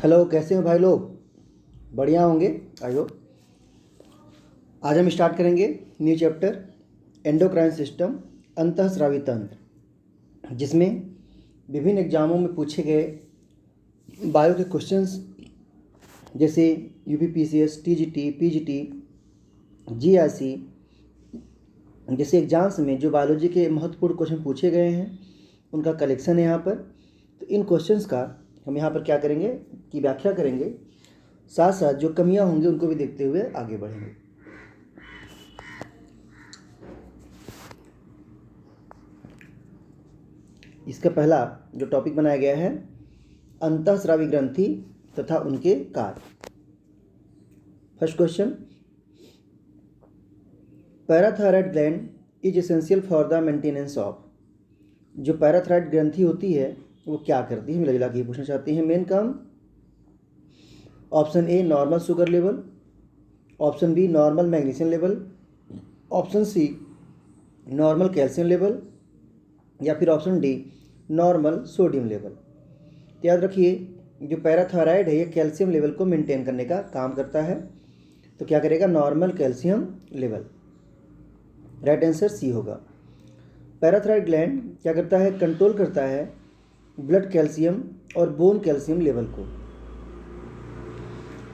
Hello, कैसे हो भाई लोग? बढ़िया होंगे आई होप। आज हम स्टार्ट करेंगे न्यू चैप्टर एंडोक्राइन सिस्टम, अंतःस्रावी तंत्र, जिसमें विभिन्न एग्जामों में पूछे गए बायो के क्वेश्चंस जैसे यूपीपीसीएस, टीजीटी, पीजीटी, जीआरसी जैसे एग्जाम्स में जो बायोलॉजी के महत्वपूर्ण क्वेश्चन पूछे गए हैं उनका कलेक्शन है यहाँ पर। तो इन क्वेश्चंस का हम यहाँ पर क्या करेंगे कि व्याख्या करेंगे, साथ साथ जो कमियां होंगी उनको भी देखते हुए आगे बढ़ेंगे। इसका पहला जो टॉपिक बनाया गया है अंतःस्रावी ग्रंथि तथा उनके कार्य। First question, parathyroid gland is essential for the maintenance of. जो पैराथायराइड ग्रंथि होती है वो क्या करती है, मिला जुला के पूछना चाहते हैं। मेन काम, option A normal sugar level, option B normal magnesium level, option C normal calcium level, या फिर option D normal sodium level. याद रखिए, जो पैराथायराइड है ये कैल्शियम लेवल को मेंटेन करने का काम करता है, तो क्या करेगा, normal calcium level. Right answer C होगा। पैराथायराइड ग्लैंड क्या करता है, कंट्रोल करता है ब्लड कैल्शियम और बोन कैल्शियम लेवल को,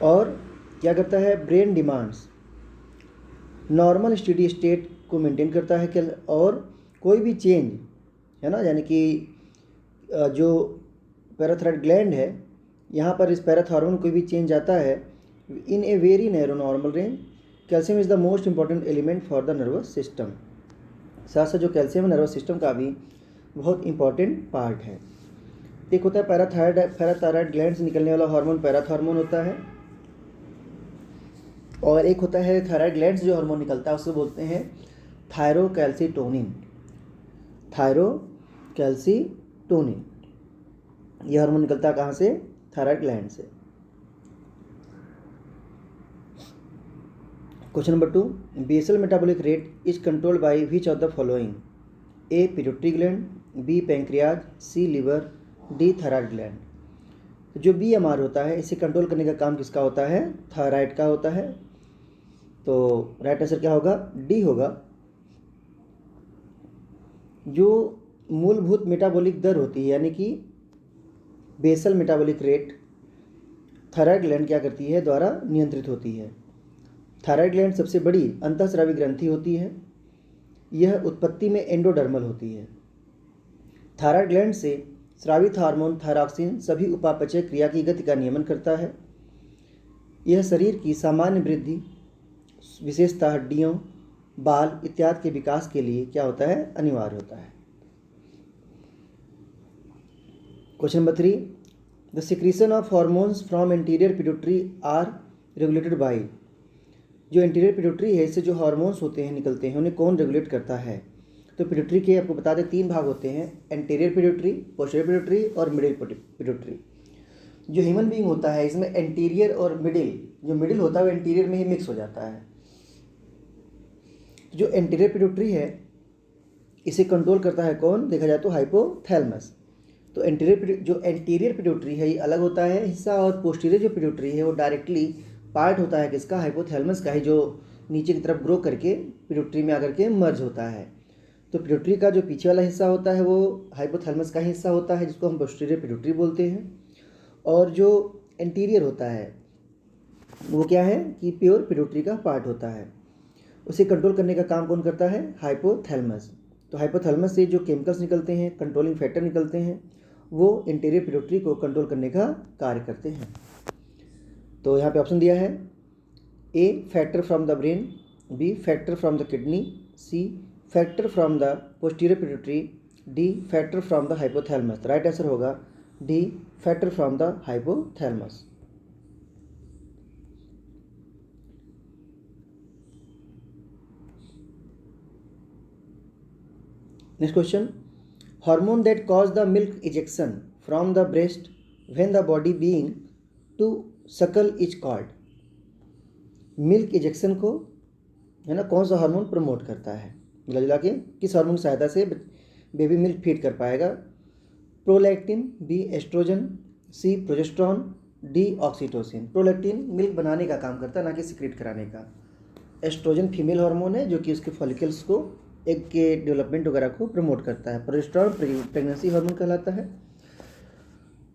और क्या करता है, brain demands, normal steady state को मेंटेन करता है। और कोई भी चेंज है ना, यानी कि जो पैराथायराइड ग्लैंड है यहाँ पर इस पैराथायरॉन में कोई भी चेंज आता है in a very narrow normal range. Calcium is the most important element for the nervous system. साथ साथ जो कैल्शियम है नर्वस सिस्टम का भी बहुत इंपॉर्टेंट पार्ट है। एक होता है पैराथायराइड ग्लैंड से निकलने वाला हार्मोन पैराथार्मोन होता है, और एक होता है थायराइड ग्लैंड से जो हार्मोन निकलता है उसको बोलते हैं थायरोकैल्सिटोनिन। थायरोकैल्सिटोनिन यह हार्मोन निकलता है कहाँ से, थायराइड ग्लैंड से। Question number 2, basal metabolic rate is controlled by which of the following. A pituitary gland, B pancreas, C liver, D thyroid gland. जो BMR होता है इसे कंट्रोल करने का काम किसका होता है, थायराइड का होता है। तो राइट आंसर क्या होगा, डी होगा। जो मूलभूत मेटाबॉलिक दर होती है यानी कि basal metabolic rate thyroid gland क्या करती है, द्वारा नियंत्रित होती है। थायराइड ग्लैंड सबसे बड़ी अंतःस्रावी ग्रंथि होती है। यह उत्पत्ति में एंडोडर्मल होती है। थायराइड ग्लैंड से स्रावित हार्मोन थायरॉक्सिन सभी उपापचय क्रिया की गति का नियमन करता है। यह शरीर की सामान्य वृद्धि, विशेषतः हड्डियों, बाल इत्यादि के विकास के लिए क्या होता है, अनिवार्य होता है। Question number 3, the secretion of hormones from anterior pituitary are regulated by. जो एंटीरियर पिट्यूटरी है इससे जो हार्मोन्स होते हैं निकलते हैं उन्हें कौन रेगुलेट करता है। तो पिट्यूटरी के आपको बता दें 3 भाग होते हैं, एंटीरियर पिट्यूटरी, पोस्टीरियर पिट्यूटरी और मिडिल पिट्यूटरी। जो ह्यूमन बीइंग होता है इसमें एंटीरियर और मिडिल, जो मिडिल होता है वो एंटीरियर में ही मिक्स हो जाता है। जो एंटीरियर पिट्यूटरी है इसे कंट्रोल करता है कौन, देखा जाए तो हाइपोथैलेमस। तो जो एंटीरियर पिट्यूटरी है ये अलग होता है हिस्सा, और पोस्टीरियर जो पिट्यूटरी है वो डायरेक्टली पार्ट होता है किसका, हाइपोथैलेमस का ही, जो नीचे की तरफ ग्रो करके पिट्यूटरी में आकर के मर्ज होता है। तो पिट्यूटरी का जो पीछे वाला हिस्सा होता है वो हाइपोथैलेमस का हिस्सा होता है जिसको हम पोस्टीरियर पिट्यूटरी बोलते हैं। और जो एंटीरियर होता है वो क्या है कि प्योर पिट्यूटरी का पार्ट होता है। उसे कंट्रोल करने का काम कौन करता है, हाइपोथैलेमस। तो हाइपोथैलेमस से जो केमिकल्स निकलते हैं, कंट्रोलिंग फैक्टर निकलते हैं, वो इंटीरियर पिट्यूटरी को कंट्रोल करने का कार्य करते हैं। तो यहाँ पे ऑप्शन दिया है, A factor from the brain, B factor from the kidney, C factor from the posterior pituitary, D factor from the hypothalamus. Right answer होगा D factor from the hypothalamus. Next question, hormone that cause the milk ejection from the breast when the body being to suckle is called. Milk ejection को है ना कौन सा hormone promote करता है, मिला जुला के किस हार्मोन की सहायता से बेबी मिल्क फीड कर पाएगा। Prolactin, B estrogen, C progesterone, D oxytocin. Prolactin milk बनाने का काम करता है, ना कि सिक्रेट कराने का। एस्ट्रोजन फीमेल हार्मोन है जो कि उसके फॉलिकल्स को, एग के डेवलपमेंट वगैरह को प्रमोट करता है। प्रोजेस्टेरॉन प्रेगनेंसी हार्मोन कहलाता है।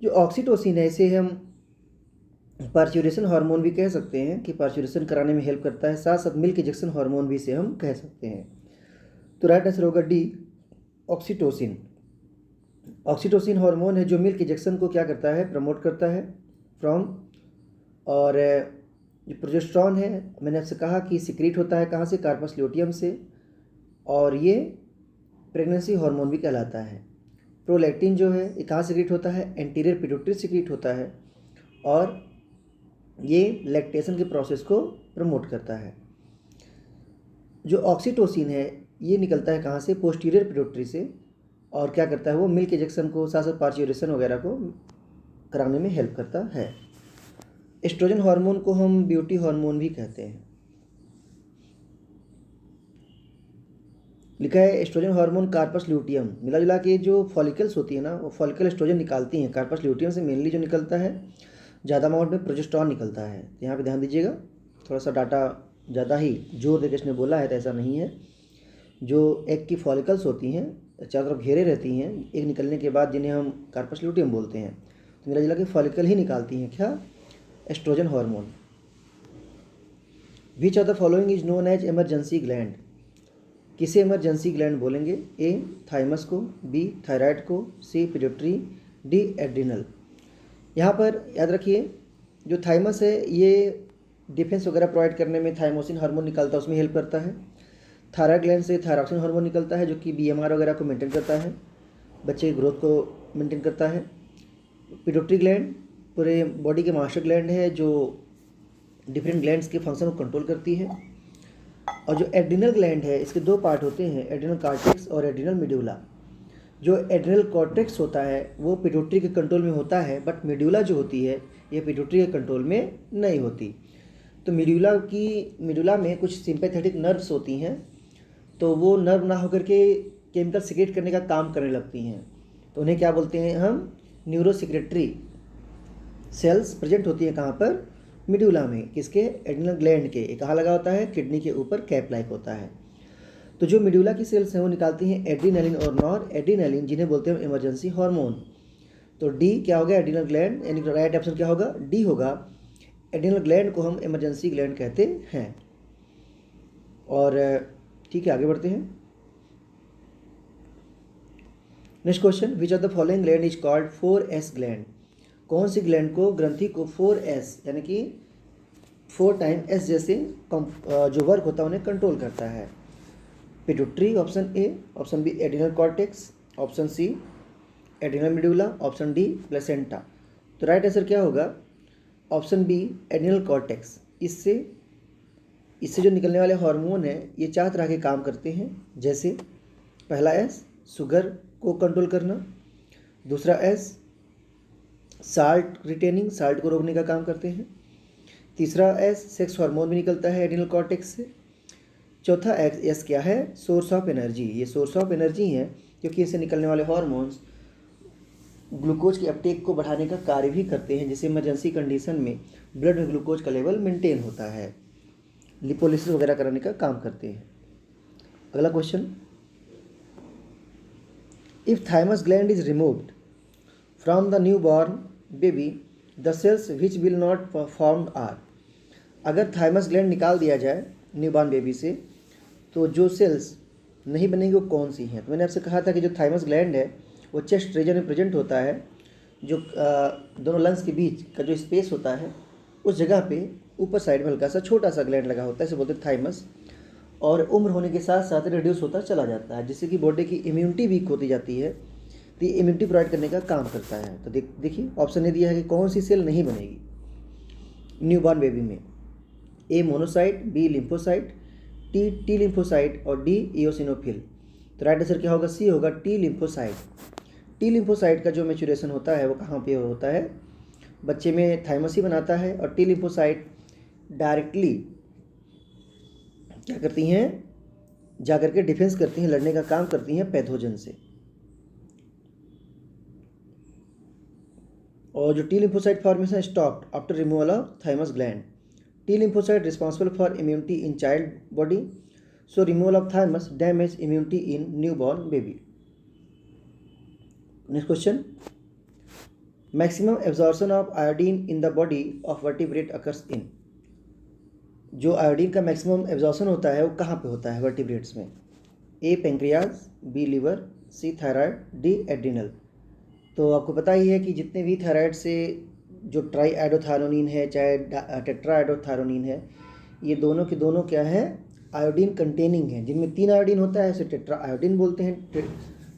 जो ऑक्सीटोसिन है इसे हम पार्च्यूरेशन हार्मोन भी कह सकते हैं कि पार्च्यूरेशन कराने में हेल्प करता है। साथ साथ मिल्क इंजेक्शन हार्मोन भी इसे हम कह सकते हैं। तो राइट आंसर होगा डी ऑक्सीटोसिन। ऑक्सीटोसिन हार्मोन है जो मिल्क इंजेक्शन को क्या करता है, प्रमोट करता है फ्रॉम। और जो प्रोजेस्टेरॉन है मैंने आपसे कहा कि सिक्रीट होता है कहाँ से, कार्पस ल्यूटियम से, और ये प्रेगनेंसी हार्मोन भी कहलाता है। प्रोलैक्टिन जो है ये कहाँ सिक्रीट होता है, एंटीरियर पिट्यूटरी सिक्रीट होता है, और ये लैक्टेशन के प्रोसेस को प्रमोट करता है। जो ऑक्सीटोसिन है ये निकलता है कहाँ से, पोस्टीरियर पिट्यूटरी से, और क्या करता है वो मिल्क इंजेक्शन को, साथ साथ पार्च्यूरेशन वगैरह को कराने में हेल्प करता है। एस्ट्रोजन हार्मोन को हम ब्यूटी हार्मोन भी कहते हैं। लिखा है एस्ट्रोजन हार्मोन कार्पस ल्यूटियम। मिला जुला के जो फॉलिकल्स होती है ना, वो फॉलिकल एस्ट्रोजन निकालती हैं। कार्पस ल्यूटियम से मेनली जो निकलता है ज़्यादा अमाउंट में प्रोजेस्टेरॉन निकलता है। तो यहाँ पे ध्यान दीजिएगा, थोड़ा सा डाटा ज़्यादा ही जोर देकर इसने बोला है, तो ऐसा नहीं है। जो एग की फॉलिकल्स होती हैं चारों तरफ घेरे रहती हैं एग निकलने के बाद, जिन्हें हम कार्पस ल्यूटियम बोलते हैं, तो मिला जुला के फॉलिकल ही निकालती हैं क्या, estrogen hormone. Which of the following is known as emergency gland. किसे इमरजेंसी ग्लैंड बोलेंगे, ए थाइमस को, बी थायराइड को, सी पिट्यूटरी, डी एड्रिनल। यहाँ पर याद रखिए जो थाइमस है ये डिफेंस वगैरह प्रोवाइड करने में थाइमोसिन हार्मोन निकलता है, उसमें हेल्प करता है। थायराइड ग्लैंड से थायरॉक्सिन हार्मोन निकलता है जो कि बीएमआर वगैरह को मेंटेन करता है, बच्चे की ग्रोथ को मेंटेन करता है। पिट्यूटरी ग्लैंड पूरे बॉडी के मास्टर ग्लैंड है जो डिफरेंट ग्लैंड्स के फंक्शन को कंट्रोल करती है। और जो एड्रिनल ग्लैंड है इसके दो पार्ट होते हैं, एड्रिनल कॉर्टेक्स और एड्रिनल मेडुला। जो एड्रिनल कॉर्टेक्स होता है वो पिट्यूटरी के कंट्रोल में होता है, बट मेडुला जो होती है ये पिट्यूटरी के कंट्रोल में नहीं होती। तो मेडुला में कुछ सिंपैथेटिक नर्व्स होती हैं, तो वो नर्व ना होकर के केमिकल सिक्रेट करने का काम करने लगती हैं, तो उन्हें क्या बोलते हैं हम, न्यूरो सिक्रेटरी सेल्स प्रेजेंट होती है कहाँ पर, मेडुला में। किसके, एड्रिनल ग्लैंड के। ये कहाँ लगा होता है, किडनी के ऊपर कैप लाइक होता है। तो जो मेडुला की सेल्स हैं वो निकालती हैं एड्रिनलिन और नॉर एड्रिनलिन, जिन्हें बोलते हैं इमरजेंसी हार्मोन। तो डी क्या होगा, एड्रिनल ग्लैंड, यानी राइट ऑप्शन क्या होगा, डी होगा। एड्रिनल ग्लैंड को हम इमरजेंसी ग्लैंड कहते हैं। और ठीक है, आगे बढ़ते हैं। Next question, which of the following gland is called 4S gland. कौन सी ग्लैंड को, ग्रंथि को 4S यानी कि 4 टाइम S जैसे जो वर्क होता है उन्हें कंट्रोल करता है। Pituitary option A, option B adrenal cortex, option C adrenal medulla, option D placenta. तो राइट आंसर क्या होगा, ऑप्शन बी एड्रिनल कॉर्टेक्स। इससे जो निकलने वाले हार्मोन है ये 4 तरह के काम करते हैं। जैसे पहला एस शुगर को कंट्रोल करना, दूसरा एस साल्ट रिटेनिंग, साल्ट को रोकने का काम करते हैं, तीसरा एस सेक्स हार्मोन भी निकलता है एड्रिनल कॉर्टेक्स से, चौथा एस क्या है, सोर्स ऑफ एनर्जी। ये सोर्स ऑफ एनर्जी है क्योंकि इससे निकलने वाले हार्मोन्स ग्लूकोज की अपटेक को बढ़ाने का कार्य भी करते हैं, जिससे इमरजेंसी कंडीशन में ब्लड में ग्लूकोज का लेवल मेंटेन होता है, लिपोलिसिस वगैरह कराने का काम करते हैं। अगला question, if thymus gland is removed from the new born baby the cells which will not formed are. अगर थाइमस ग्लैंड निकाल दिया जाए न्यूबॉर्न बेबी से तो जो सेल्स नहीं बनेंगी वो कौन सी हैं। तो मैंने आपसे कहा था कि जो थाइमस ग्लैंड है वो चेस्ट रीजन में प्रेजेंट होता है, जो दोनों लंग्स के बीच का जो स्पेस होता है उस जगह पे ऊपर साइड में हल्का सा छोटा सा ग्लैंड लगा होता है, इसे बोलते हैं थाइमस। और उम्र होने के साथ साथ रिड्यूस होता चला जाता है, जिससे कि बॉडी की इम्यूनिटी वीक होती जाती है, तो ये इम्यूनिटी प्रोवाइड करने का काम करता है। तो देखिए ऑप्शन ने दिया है कि कौन सी सेल नहीं बनेगी न्यूबॉर्न बेबी में, A monocyte, B lymphocyte, T lymphocyte और डी इओसिनोफिल। तो राइट आंसर क्या होगा, सी होगा टी लिम्फोसाइट। टी लिम्फोसाइट का जो मैच्योरेशन होता है वो कहाँ पे होता है, बच्चे में थाइमस ही बनाता है, और टी लिम्फोसाइट डायरेक्टली क्या करती हैं, जाकर के डिफेंस करती हैं, लड़ने का काम करती हैं पैथोजन से। और जो T lymphocyte formation stopped after removal of thymus gland. T lymphocyte responsible for immunity in child body, so removal of thymus damage immunity in newborn baby. Next question. Maximum absorption of iodine in the body of vertebrate occurs in. जो iodine का maximum absorption होता है वो कहाँ पे होता है vertebrates में? ए पेंक्रियाज, बी लिवर, सी थायराइड, डी एड्रिनल. तो आपको पता ही है कि जितने भी थायराइड से जो ट्राई आयोडोथायरोनिन है चाहे टेट्रा आयोडोथायरोनिन है, ये दोनों के दोनों क्या है? आयोडीन कंटेनिंग है. जिनमें 3 आयोडीन होता है उसे टेट्रा आयोडीन बोलते हैं,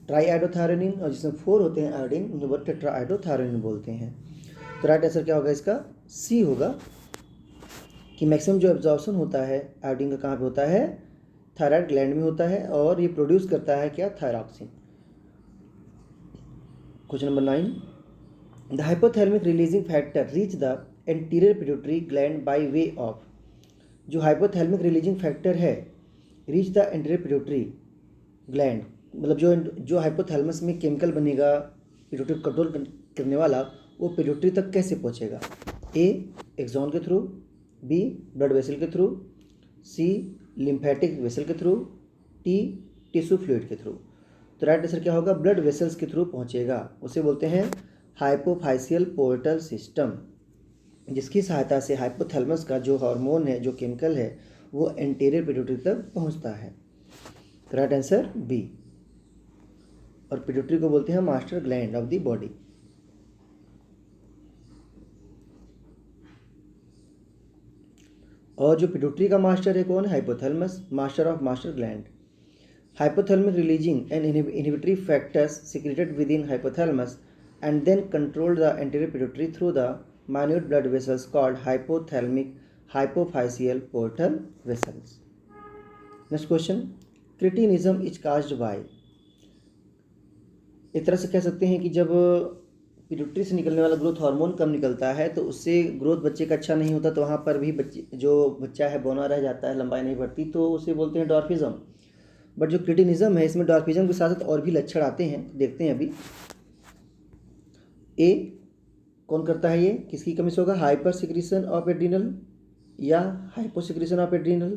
ट्राई आयोडोथायरोनिन, और जिसमें 4 होते हैं आयोडीन उन्हें वो टेट्रा आयोडोथायरोनिन बोलते हैं. तो राइट आंसर क्या होगा इसका? सी होगा कि मैक्सिमम जो एब्जॉर्प्शन होता है आयोडीन का कहाँ पे होता है? थायराइड ग्लैंड में होता है, और ये प्रोड्यूस करता है क्या? Thyroxine. Question number 9. The hypothalamic releasing factor reach the anterior pituitary gland by way of. जो हाइपोथैलेमिक रिलीजिंग फैक्टर है reach the anterior pituitary gland, मतलब जो हाइपोथैलेमस में केमिकल बनेगा पिट्यूटरी कंट्रोल करने वाला, वो पिट्यूटरी तक कैसे पहुंचेगा? ए एक्सॉन के थ्रू, बी ब्लड वेसल के थ्रू, सी लिम्फेटिक वेसल के थ्रू, टी टिश्यू फ्लूइड के थ्रू. तो राइट आंसर क्या होगा? ब्लड वेसल्स के थ्रू पहुंचेगा. उसे बोलते हैं हाइपोफाइसियल पोर्टल सिस्टम, जिसकी सहायता से हाइपोथैलेमस का जो हार्मोन है, जो केमिकल है, वो एंटीरियर पिट्यूटरी तक पहुंचता है. तो राइट आंसर बी. और पिट्यूटरी को बोलते हैं master gland of the body. और जो पिट्यूटरी का मास्टर है कौन है? Hypothalamus, master of master gland. Hypothalamic releasing and inhibitory factors secreted with in hypothalamus and then control the anterior pituitary through the minute blood vessels called hypothalamic hypophyseal portal vessels. Next question. Cretinism is caused by. एक तरह से कह सकते हैं कि जब pituitary से निकलने वाला ग्रोथ हार्मोन कम निकलता है तो उससे ग्रोथ बच्चे का अच्छा नहीं होता, तो वहाँ पर भी बच्चा है बौना रह जाता है, लंबाई नहीं बढ़ती, तो उसे बोलते हैं डॉर्फिज्म. बट जो क्रिटिनिज्म है इसमें डॉर्फिज्म के साथ साथ और भी लक्षण आते हैं, देखते हैं अभी. ए कौन करता है ये? किसकी कमी से होगा? हाइपर सिक्रीशन ऑफ एड्रिनल या hypo secretion of adrenal.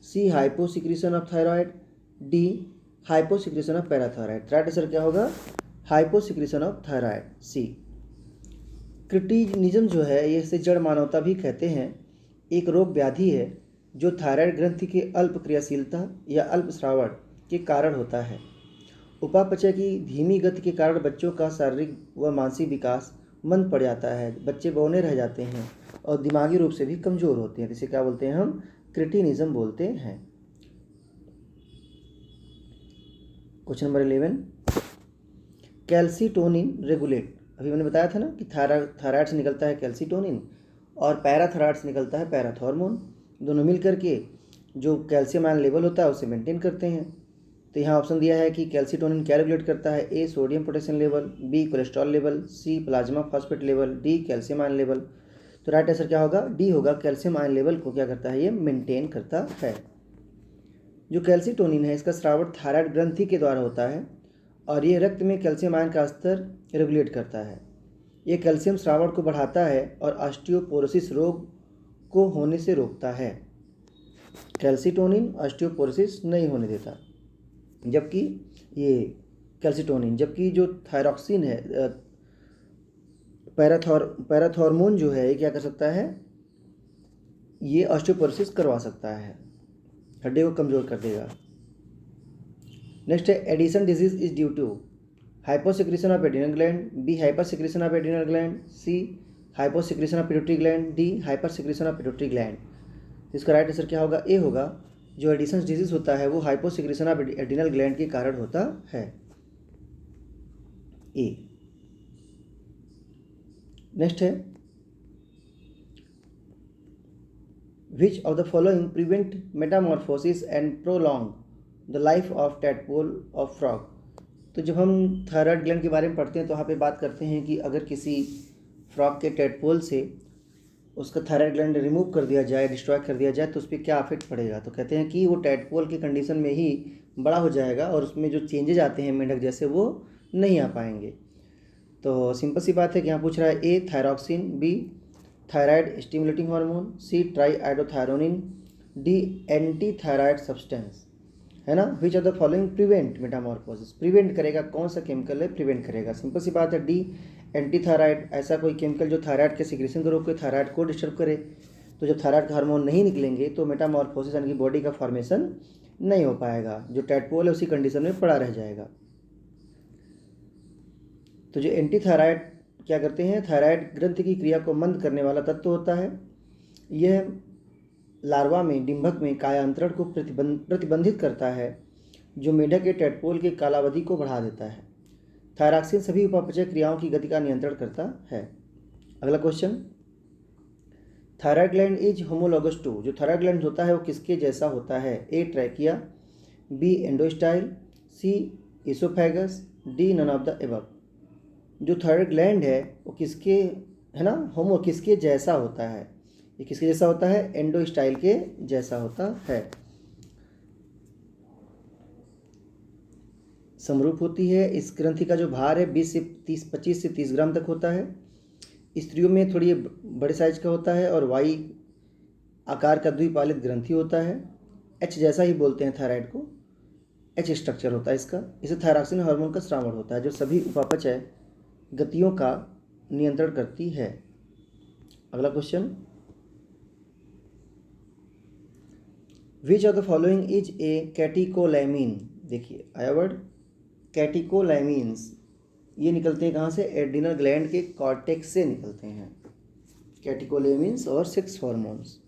C hypo secretion of thyroid, D hypo secretion of parathyroid. Right answer क्या होगा? Hypo secretion of thyroid, C. Cretinism जो है ये इसे जड़ मानवता भी कहते हैं. एक रोग व्याधि है जो थायराइड ग्रंथि के अल्प क्रियाशीलता या अल्प श्रावण के कारण होता है. उपापचय की धीमी गति के कारण बच्चों का शारीरिक व मानसिक विकास मंद पड़ जाता है, बच्चे बौने रह जाते हैं और दिमागी रूप से भी कमज़ोर होते हैं. इसे क्या बोलते हैं? हम क्रिटिनिज्म बोलते हैं. Question number 11. Calcitonin regulate. अभी मैंने बताया था ना कि थायराइड से निकलता है कैल्सीटोनिन और पैराथायराइड से निकलता है पैराथॉर्मोन. दोनों मिल करके जो कैल्शियम आयन लेवल होता है उसे मेंटेन करते हैं. तो यहाँ ऑप्शन दिया है कि कैल्सीटोनिन क्या रेगुलेट करता है? A sodium potassium level, B cholesterol level, C plasma phosphate level, D calcium ion level. तो राइट आंसर क्या होगा? डी होगा. कैल्शियम आयन लेवल को क्या करता है? ये मेंटेन करता है. जो कैल्सीटोनिन है इसका स्राव थायराइड ग्रंथि के द्वारा होता है और ये रक्त में कैल्शियम आयन का स्तर रेगुलेट करता है. ये कैल्शियम स्रावण को बढ़ाता है और ऑस्टियोपोरोसिस रोग को होने से रोकता है. कैल्सीटोनिन ऑस्टियोपोरोसिस नहीं होने देता, जबकि ये कैल्सीटोनिन, जबकि जो थायरॉक्सिन है पैराथॉर्मोन जो है ये क्या कर सकता है? ये ऑस्टियोपोरोसिस करवा सकता है, हड्डी को कमज़ोर कर देगा. नेक्स्ट है Addison disease is due to hyposecretion of adrenal gland, B hyper secretion of adrenal gland, C hyposecretion of pituitary gland, D hyper secretion of pituitary gland. इसका राइट आंसर क्या होगा? ए होगा. जो एडिसन डिजीज होता है वो hyposecretion of adrenal gland के कारण होता है. ए. नेक्स्ट है विच of the following prevent Metamorphosis and prolong the life of tadpole of frog. तो जब हम थायराइड ग्लैंड के बारे में पढ़ते हैं तो वहाँ पे बात करते हैं कि अगर किसी फ्रॉग के टैडपोल से उसका थायराइड ग्लैंड रिमूव कर दिया जाए, डिस्ट्रॉय कर दिया जाए, तो उस पर क्या इफेक्ट पड़ेगा? तो कहते हैं कि वो टैडपोल की कंडीशन में ही बड़ा हो जाएगा और उसमें जो चेंजेज आते हैं मेंढक जैसे वो नहीं आ पाएंगे. तो सिंपल सी बात है कि यहाँ पूछ रहा है A thyroxine, B thyroid stimulating hormone, C triiodothyronine, D anti thyroid substance, है ना। Which of the following prevent metamorphosis, prevent करेगा, कौन सा केमिकल है प्रिवेंट करेगा। सिंपल सी बात है डी एंटी थायराइड, ऐसा कोई केमिकल जो थायराइड के सिक्रेशन को रोके, थायराइड को डिस्टर्ब करे। तो जब थायराइड का हार्मोन नहीं निकलेंगे तो मेटामॉर्फोसिस यानी कि बॉडी का फॉर्मेशन नहीं हो पाएगा, जो टैडपोल है उसी कंडीशन में पड़ा रह जाएगा। तो जो एंटी थायराइड क्या करते हैं, थायराइड ग्रंथि की क्रिया को मंद करने वाला तत्व होता है। यह लार्वा में, डिंभक में कायांतरण को प्रतिबंधित करता है, जो मेढक के टैडपोल के कालावधि को बढ़ा देता है। थायरॉक्सिन सभी उपापचय क्रियाओं की गति का नियंत्रण करता है। अगला question, thyroid gland is homologous to, जो थायराइड ग्लैंड होता है वो किसके जैसा होता है। A trachea, B endostyle, C oesophagus, D none of the above. जो थायराइड ग्लैंड है वो किसके, है ना, होमो किसके जैसा होता है, ये किसके जैसा होता है, एंडोस्टाइल के जैसा होता है। समरूप होती है। इस ग्रंथि का जो भार है 25 से 30 ग्राम तक होता है। स्त्रियों में थोड़ी बड़े साइज का होता है और वाई आकार का द्विपालित ग्रंथि होता है। एच जैसा ही बोलते हैं थायराइड को, एच स्ट्रक्चर होता है इसका। इसे थायरॉक्सिन हार्मोन का स्रावण होता है, जो सभी उपापचय गतियों का नियंत्रण करती है। अगला question, which of the following is a catecholamine. देखिए आया वर्ड कैटिकोलैमिन्स, ये निकलते हैं कहाँ से, एड्रिनल ग्लैंड के कॉर्टेक्स से निकलते हैं कैटिकोलैमिन्स और सेक्स हार्मोन्स।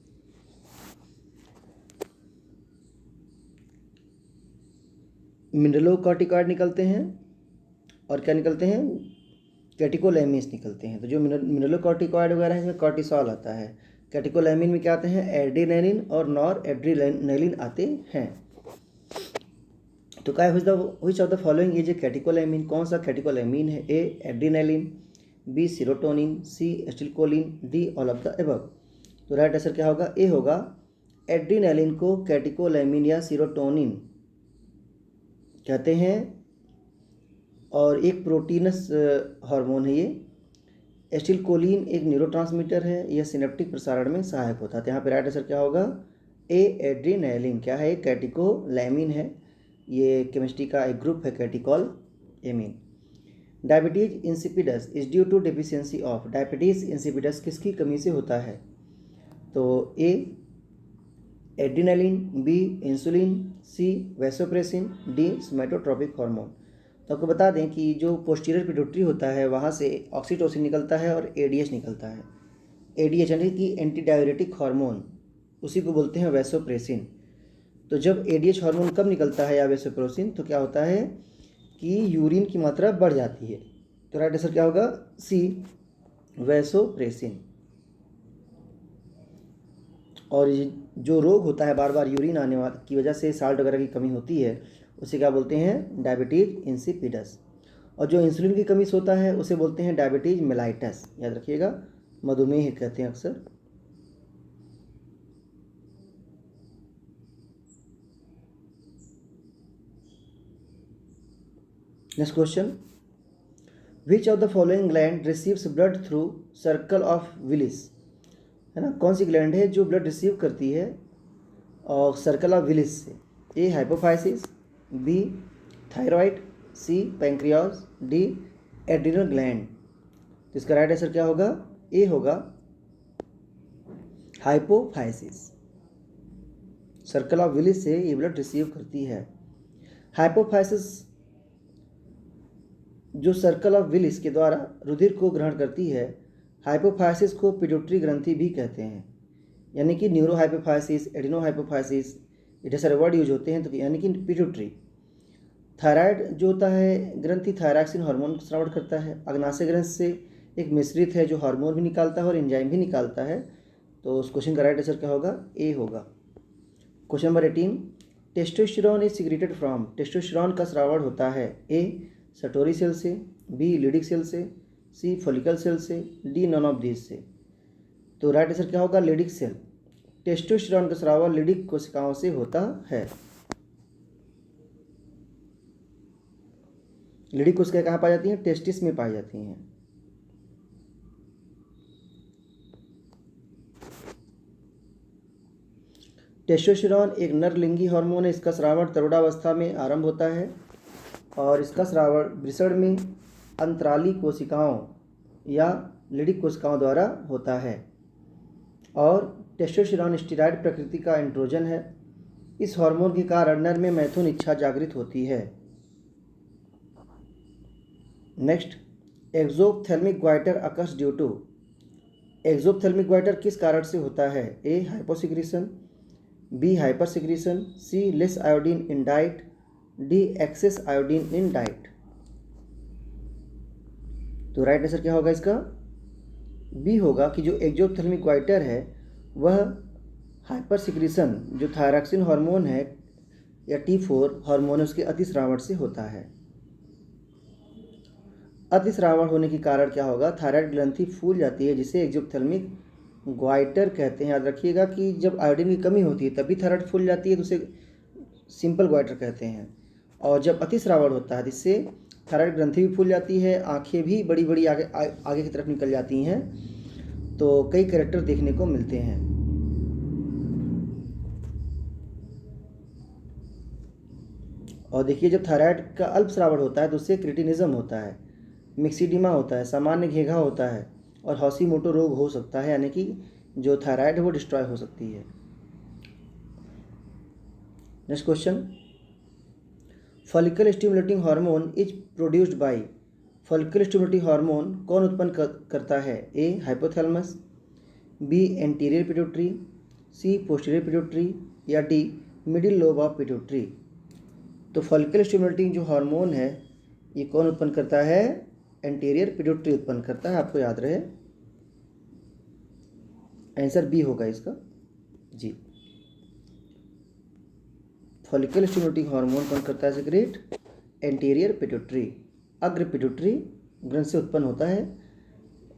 मिनरलोकॉर्टिकॉइड निकलते हैं और क्या निकलते हैं, कैटिकोलैमिन्स निकलते हैं। तो जो मिनरलोकॉर्टिकॉइड वगैरह है इसमें कॉर्टिसोल आता है। कैटिकोलैमिन में क्या आते हैं, एड्रेनालिन और नॉर एड्रेनालिन आते हैं। तो क्या है, which of the following is a catecholamine, कौन सा कैटिकोलैमिन है। A adrenaline, B serotonin, C acetylcholine, D all of the above. तो राइट आंसर क्या होगा, ए होगा। एड्रेनालिन को कैटिकोलैमिन या सीरोटोनिन कहते हैं और एक प्रोटीनस हार्मोन है ये। एसिटिलकोलिन एक न्यूरोट्रांसमीटर है, यह सिनेप्टिक प्रसारण में सहायक होता है। तो यहाँ पे राइट आंसर क्या होगा, ए एड्रेनालिन क्या है, कैटिकोलैमिन है। ये केमिस्ट्री का एक ग्रुप है catecholamine. Diabetes insipidus is due to deficiency of, diabetes insipidus किसकी कमी से होता है। तो A adrenaline, B insulin, C vasopressin, D somatotropic hormone. तो आपको बता दें कि जो पोस्टीरियर पिट्यूटरी होता है वहाँ से ऑक्सीटोसिन निकलता है और एडीएच निकलता है। एडीएच यानी कि एंटी डाययूरेटिक हार्मोन, उसी को बोलते हैं वैसोप्रेसिन। तो जब एडीएच हार्मोन कम निकलता है या वैसोप्रेसिन, तो क्या होता है कि यूरिन की मात्रा बढ़ जाती है। तो राइट आंसर क्या होगा, सी वैसोप्रेसिन। और जो रोग होता है बार बार यूरिन आने की वजह से साल्ट वगैरह की कमी होती है, उसे क्या बोलते हैं, डायबिटीज इंसिपिडस। और जो इंसुलिन की कमी से होता है उसे बोलते हैं डायबिटीज मेलाइटस। याद रखिएगा, मधुमेह कहते हैं अक्सर। Next question, which of the following gland receives blood through circle of Willis, है ना, कौन सी ग्लैंड है जो ब्लड रिसीव करती है और सर्कल ऑफ विलिस से। ए हाइपोफाइसिस, बी थायराइड, सी पैंक्रियास, डी एड्रिनल ग्लैंड। तो इसका राइट आंसर क्या होगा, ए होगा हाइपोफाइसिस। सर्कल ऑफ विलिस से ये ब्लड रिसीव करती है। हाइपोफाइसिस जो सर्कल ऑफ विलिस के द्वारा रुधिर को ग्रहण करती है, हाइपोफाइसिस को पिट्यूटरी ग्रंथि भी कहते हैं। यानी कि न्यूरो हाइपोफाइसिस, एडिनो हाइपोफाइसिस, ये सारे वर्ड यूज होते हैं। तो यानी कि पिट्यूटरी। थायराइड जो होता है ग्रंथि थायरॉक्सिन हार्मोन को स्रावित करता है। अग्नाशय ग्रंथि से एक मिश्रित है जो हार्मोन भी निकालता है और एंजाइम भी निकालता है। तो उस क्वेश्चन का राइट आंसर क्या होगा, ए होगा। Question number 18, testosterone is secreted from, testosterone का स्रावण होता है। ए सटोरी सेल से, बी लिडिक सेल से, सी फॉलिकल सेल से, डी नन ऑफ दिस से। तो राइट आंसर क्या होगा, लिडिक सेल। टेस्टोस्टेरोन का स्रावण लिडिक कोशिकाओं से होता है। लिडिक कोशिकाएं कहाँ पाई जाती हैं, टेस्टिस में पाई जाती हैं। टेस्टोस्टेरॉन एक नरलिंगी हार्मोन है। इसका स्रावण तरुणावस्था में आरंभ होता है और इसका स्रावण वृषण में अंतराली कोशिकाओं या लिडिक कोशिकाओं द्वारा होता है। और टेस्टोस्टेरॉन स्टेरॉयड प्रकृति का एंड्रोजन है। इस हार्मोन के कारण नर में मैथुन इच्छा जागृत होती है। Next, exophthalmic goitre occurs due to. Exophthalmic goitre किस कारण से होता है? A hyposecretion, B hyper secretion, C less iodine in diet, D excess iodine in diet. तो राइट आंसर क्या होगा इसका? बी होगा कि जो एक्सोप्थेल्मिक ग्वाइटर है वह हाइपर सिक्रीशन जो थायरॉक्सिन हार्मोन है या T4 हार्मोन उसके अतिस्रावण से होता है। अतिस्रावण होने के कारण क्या होगा? थायराइड ग्रंथि फूल जाती है जिसे एक्सोप्थेल्मिक ग्वाइटर कहते हैं। याद रखिएगा कि जब आयोडीन की कमी होती है तभी थायराइड फूल जाती है तो उसे सिंपल ग्वाइटर कहते हैं। और जब अतिस्रावण होता है जिससे थायराइड ग्रंथि भी फूल जाती है, आंखें भी बड़ी बड़ी आगे की तरफ निकल जाती हैं, तो कई कैरेक्टर देखने को मिलते हैं। और देखिए जब थायराइड का अल्पस्रावण होता है तो उससे क्रिटिनिज्म होता है, मिक्सिडिमा होता है, सामान्य घेघा होता है और हॉशीमोटो रोग हो सकता है, यानी कि जो थायराइड है वो डिस्ट्रॉय हो सकती है। Next question, follicle stimulating hormone is produced by. Follicle stimulating hormone कौन उत्पन्न करता है? ए हाइपोथैलेमस, बी एंटीरियर पिट्यूटरी, सी पोस्टीरियर पिट्यूटरी या D middle lobe of pituitary. तो फॉलिकल स्टिमुलेटिंग जो हार्मोन है ये कौन उत्पन्न करता है? एंटीरियर पिट्यूटरी उत्पन्न करता है, आपको याद रहे। आंसर बी होगा इसका जी। फॉलिकल स्टिमुलेटिंग हार्मोन कौन करता है? सेक्रेट एंटीरियर पिट्यूटरी, अग्र पिट्यूटरी ग्रंथ से उत्पन्न होता है।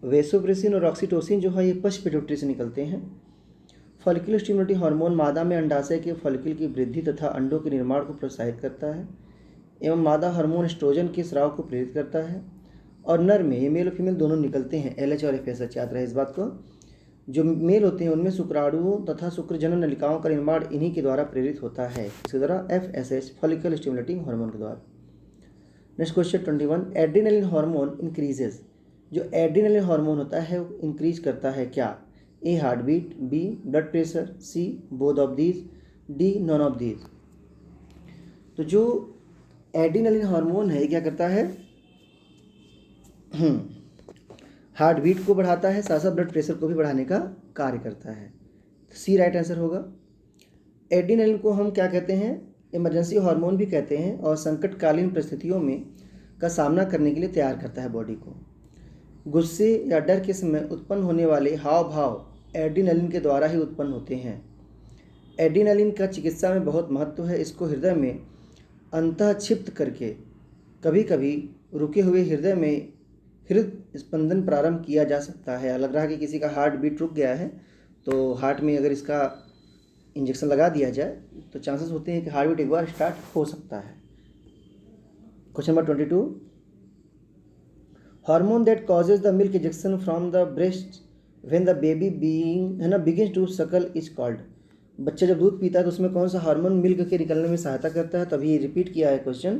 वेसोप्रेसिन और ऑक्सीटोसिन जो है ये पश्च पिट्यूटरी से निकलते हैं। फॉलिकल स्टिमुलेटिंग हार्मोन मादा में अंडाशय के फॉलिकल की वृद्धि तथा अंडों के निर्माण को प्रोत्साहित करता है एवं मादा हार्मोन एस्ट्रोजन के स्राव को प्रेरित करता है। और नर में ये मेल और फीमेल दोनों निकलते हैं, LH और FSH, याद रहे इस बात को। जो मेल होते हैं उनमें शुक्राणुओं तथा शुक्रजनन नलिकाओं का निर्माण इन्हीं के द्वारा प्रेरित होता है, इसके द्वारा FSH फॉलिकल स्टिमुलेटिंग हार्मोन के द्वारा। Next question 21, adrenaline hormone increases. जो एड्रीनलिन हार्मोन होता है वो इंक्रीज करता है क्या? A heart beat, B blood pressure, C both of these, D none of these. तो जो एड्रीनलिन हार्मोन है ये क्या करता है? हार्ट बीट को बढ़ाता है, साथ साथ ब्लड प्रेशर को भी बढ़ाने का कार्य करता है। तो सी राइट आंसर होगा। एड्रीनलिन को हम क्या कहते हैं? इमरजेंसी हार्मोन भी कहते हैं और संकटकालीन परिस्थितियों में का सामना करने के लिए तैयार करता है बॉडी को। गुस्से या डर के समय उत्पन्न होने वाले हाव भाव एड्रीनलिन के द्वारा ही उत्पन्न होते हैं। एड्रीनलिन का चिकित्सा में बहुत महत्व है। इसको हृदय में अंतःक्षिप्त करके कभी कभी रुके हुए हृदय में हृदय स्पंदन प्रारंभ किया जा सकता है। लग रहा है कि किसी का हार्ट बीट रुक गया है तो हार्ट में अगर इसका इंजेक्शन लगा दिया जाए तो चांसेस होते हैं कि हार्ट बीट एक बार स्टार्ट हो सकता है। Question number 22, hormone that causes the milk ejection from the breast when the baby begins to suckle is called. बच्चा जब दूध पीता है तो उसमें कौन सा हार्मोन मिल्क के निकलने में सहायता करता है? तभी रिपीट किया है क्वेश्चन,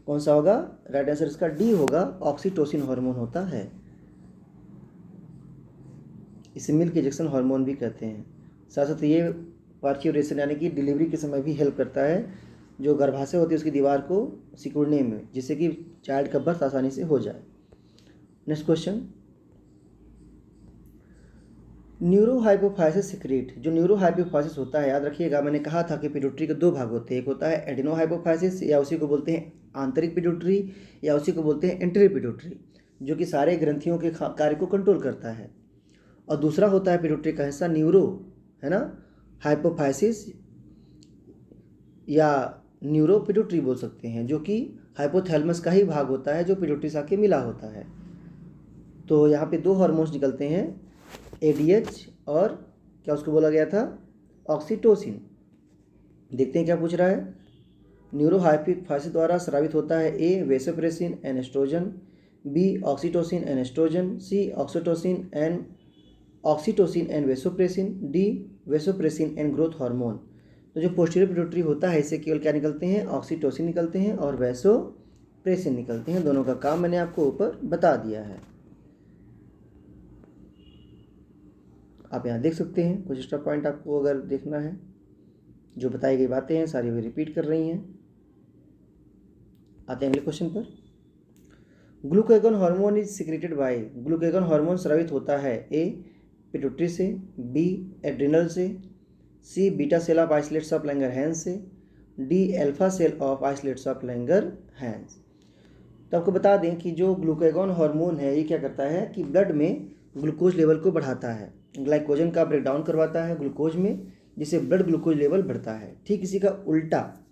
कौन सा होगा? राइट आंसर इसका डी होगा, ऑक्सीटोसिन हार्मोन होता है। इसे मिल्क इंजेक्शन हार्मोन भी कहते हैं। साथ साथ ये पार्च्यूरेशन यानी कि डिलीवरी के समय भी हेल्प करता है, जो गर्भाशय होती है उसकी दीवार को सिकुड़ने में, जिससे कि चाइल्ड का बर्थ आसानी से हो जाए। Next question, neurohypophysis secrete. जो न्यूरोहाइपोफाइसिस होता है, याद रखिएगा मैंने कहा था कि पिट्यूटरी के दो भाग होते हैं, एक होता है एडेनोहाइपोफाइसिस या उसी को बोलते हैं आंतरिक पिट्यूटरी या उसी को बोलते हैं एंटीरियर पिट्यूटरी, जो कि सारे ग्रंथियों के कार्य को कंट्रोल करता है। और दूसरा होता है पिट्यूटरी का हिस्सा न्यूरो, है ना, हाइपोफाइसिस या न्यूरो पिट्यूटरी बोल सकते हैं, जो कि हाइपोथैलेमस का ही भाग होता है जो पिट्यूटरी से आके मिला होता है। तो यहाँ पे दो हार्मोन्स निकलते हैं, ADH और क्या उसको बोला गया था? ऑक्सीटोसिन। देखते हैं क्या पूछ रहा है। न्यूरोहाइपोफाइसिस द्वारा स्रावित होता है A vasopressin and estrogen, B oxytocin and estrogen, C oxytocin and vasopressin, D vasopressin and growth hormone. तो जो पोस्टीरियर पिट्यूटरी होता है इससे केवल क्या निकलते हैं, ऑक्सीटोसिन निकलते हैं और वैसोप्रेसिन निकलते हैं। दोनों का काम मैंने आपको ऊपर बता दिया है। आप यहाँ देख सकते हैं कुछ एक्स्ट्रा पॉइंट आपको अगर देखना है। जो बताई गई बातें हैं सारी वे रिपीट कर रही हैं। आते हैं अगले क्वेश्चन पर। Glucagon hormone is secreted by, glucagon hormone स्रावित होता है ए पिट्यूटरी से, बी एड्रिनल से, C beta cell of isolates of Langerhans से, D alpha cell of isolates of Langerhans. तो आपको बता दें कि जो ग्लूकागॉन हार्मोन है ये क्या करता है कि ब्लड में ग्लूकोज लेवल को बढ़ाता है, ग्लाइकोजन का ब्रेकडाउन करवाता है ग्लूकोज में, जिससे ब्लड ग्लूकोज लेवल बढ़ता है। ठीक इसी का उल्टा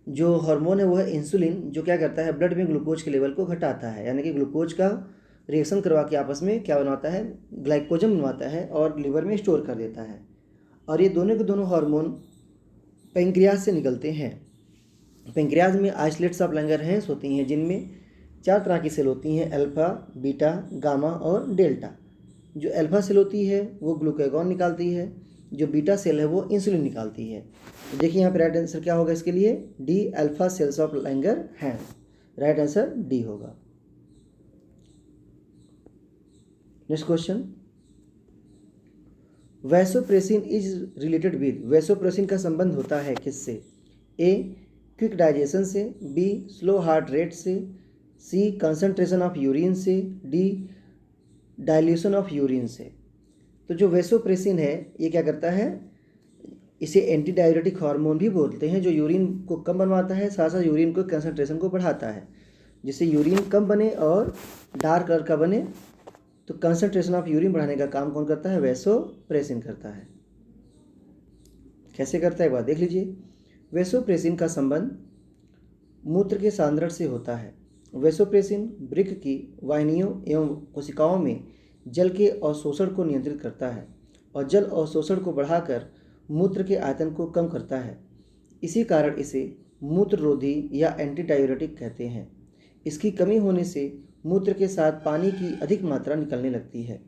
जो हार्मोन है वो है इंसुलिन, जो क्या करता है ब्लड में ग्लूकोज के लेवल को घटाता है, यानी कि ग्लूकोज का रिएक्शन करवा के आपस में क्या बनवाता है, ग्लाइकोजन बनवाता है और लिवर में स्टोर कर देता है। और ये दोनों के दोनों हार्मोन पेंक्रियाज से निकलते हैं। पेंक्रियाज में आइसोलेट्स ऑफ लैंगरहैंस होती हैं, जिनमें 4 तरह की सेल होती हैं, अल्फा, बीटा, गामा और डेल्टा। जो अल्फा सेल होती है वो ग्लूकागॉन निकालती है, जो बीटा सेल है वो इंसुलिन निकालती है। तो देखिए यहाँ पे राइट आंसर क्या होगा इसके लिए, D alpha cells of Langerhans. Right answer D होगा। Next question, vasopressin is related with, vasopressin का संबंध होता है किससे, ए क्विक डाइजेशन से, बी स्लो हार्ट रेट से, सी कंसंट्रेशन ऑफ यूरिन से, डी डाइल्यूशन ऑफ यूरिन से। तो जो वैसोप्रेसिन है ये क्या करता है, इसे एंटी डाययूरेटिक हार्मोन भी बोलते हैं, जो यूरिन को कम बनवाता है, साथ साथ यूरिन को कंसंट्रेशन को बढ़ाता है, जिससे यूरिन कम बने और डार्क कलर का बने। तो कंसंट्रेशन ऑफ यूरिन बढ़ाने का काम कौन करता है, वैसोप्रेसिन करता है। कैसे करता है एक बार देख लीजिए। वैसोप्रेसिन का संबंध मूत्र के सांद्रण से होता है। वैसोप्रेसिन वृक्क की वाहिनियों एवं कोशिकाओं में जल के अवशोषण को नियंत्रित करता है और जल अवशोषण को बढ़ाकर मूत्र के आयतन को कम करता है। इसी कारण इसे मूत्ररोधी या एंटी डाययूरेटिक कहते हैं। इसकी कमी होने से मूत्र के साथ पानी की अधिक मात्रा निकलने लगती है,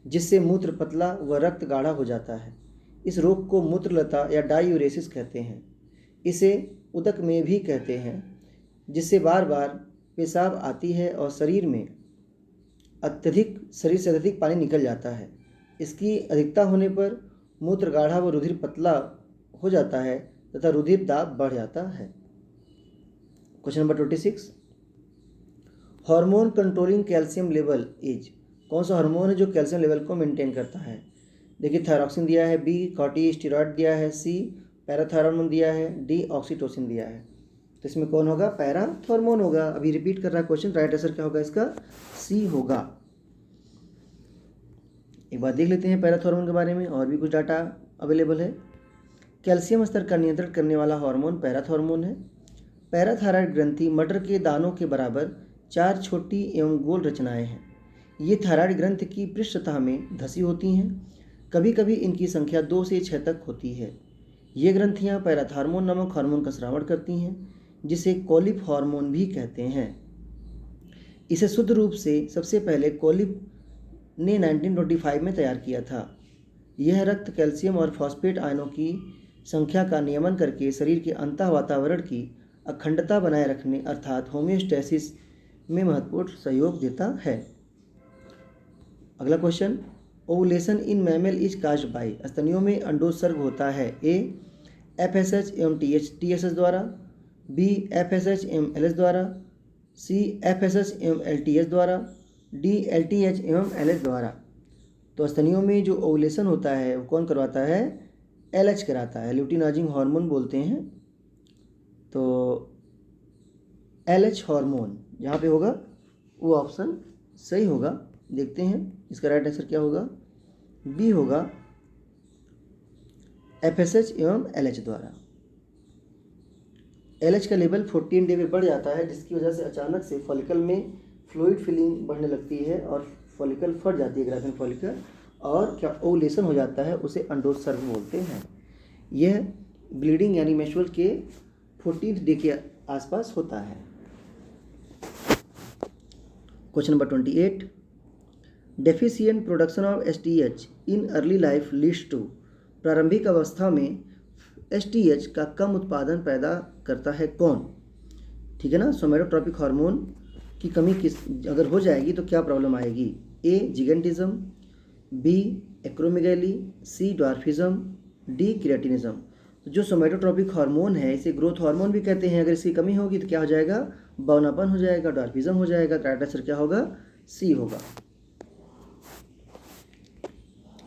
जिससे मूत्र पतला व रक्त गाढ़ा हो जाता है। इस रोग को मूत्रलता या डायूरेसिस कहते हैं। इसे उदक में भी कहते हैं, जिससे बार बार पेशाब आती है और शरीर से अत्यधिक पानी निकल जाता है। इसकी अधिकता होने पर मूत्र गाढ़ा व रुधिर पतला हो जाता है तथा रुधिर दाब बढ़ जाता है। Question number 26, hormone controlling calcium level is, कौन सा हार्मोन है जो कैल्शियम लेवल को मेंटेन करता है। देखिए थायरॉक्सिन दिया है, बी कॉर्टिकोस्टेरॉइड दिया है, सी पैराथायरॉमोन दिया है, डी ऑक्सीटोसिन दिया है। तो इसमें कौन होगा, पैराथॉर्मोन होगा। अभी रिपीट कर रहा है क्वेश्चन, राइट आंसर क्या होगा इसका, सी होगा। एक बार देख लेते हैं पैराथॉर्मोन के बारे में, और भी कुछ डाटा अवेलेबल है। कैल्शियम स्तर का नियंत्रण करने वाला हार्मोन पैराथॉर्मोन है। पैराथायरॉइड ग्रंथि मटर के दानों के बराबर 4 छोटी एवं गोल रचनाएं हैं। ये थायरॉइड ग्रंथि की पृष्ठ सतह में धसी होती हैं। कभी कभी इनकी संख्या 2 से 6 तक होती है। ये ग्रंथियां पैराथॉर्मोन नामक हार्मोन का स्रावण करती हैं, जिसे कोलिप हार्मोन भी कहते हैं। इसे शुद्ध रूप से सबसे पहले कोलिप ने 1925 में तैयार किया था। यह रक्त कैल्शियम और फॉस्फेट आयनों की संख्या का नियमन करके शरीर के अंतः वातावरण की अखंडता बनाए रखने अर्थात होमियोस्टेसिस में महत्वपूर्ण सहयोग देता है। अगला question, ovulation in mammal is caused by, स्तनियों में अंडोत्सर्ग होता है ए FSH एवं TSH द्वारा, बी FSH एवं LH द्वारा, सी FSH एवं LTH द्वारा, डी LTH एवं LH द्वारा। तो स्तनियों में जो ओवुलेशन होता है वो कौन करवाता है, LH कराता है, ल्यूटिनाइजिंग हार्मोन बोलते हैं। तो LH हार्मोन जहाँ पे होगा वो ऑप्शन सही होगा। देखते हैं इसका राइट आंसर क्या होगा, बी होगा FSH एवं LH द्वारा। LH का लेवल 14 डे में बढ़ जाता है, जिसकी वजह से अचानक से फॉलिकल में फ्लूइड फिलिंग बढ़ने लगती है और फॉलिकल फट जाती है, ग्राफिन फॉलिकल, और क्या ओवुलेशन हो जाता है, उसे अंडोत्सर्ग बोलते हैं। यह ब्लीडिंग यानी मेंस्ट्रुअल के 14th डे के आसपास होता है। Question number 28, deficient production of STH in early life leads to, प्रारंभिक अवस्था में एसटीएच का कम उत्पादन पैदा करता है कौन? ठीक है ना, सोमेटोट्रॉपिक हार्मोन की कमी किस अगर हो जाएगी तो क्या प्रॉब्लम आएगी? ए जिगेंटिज्म, बी एक्रोमेगैली, सी डॉर्फिज्म, डी क्रिएटिनिज्म। तो जो सोमेटोट्रॉपिक हार्मोन है इसे ग्रोथ हार्मोन भी कहते हैं, अगर इसकी कमी होगी तो क्या हो जाएगा? बौनापन हो जाएगा, डॉर्फिज्म हो जाएगा। तो राइट आंसर क्या होगा? सी होगा।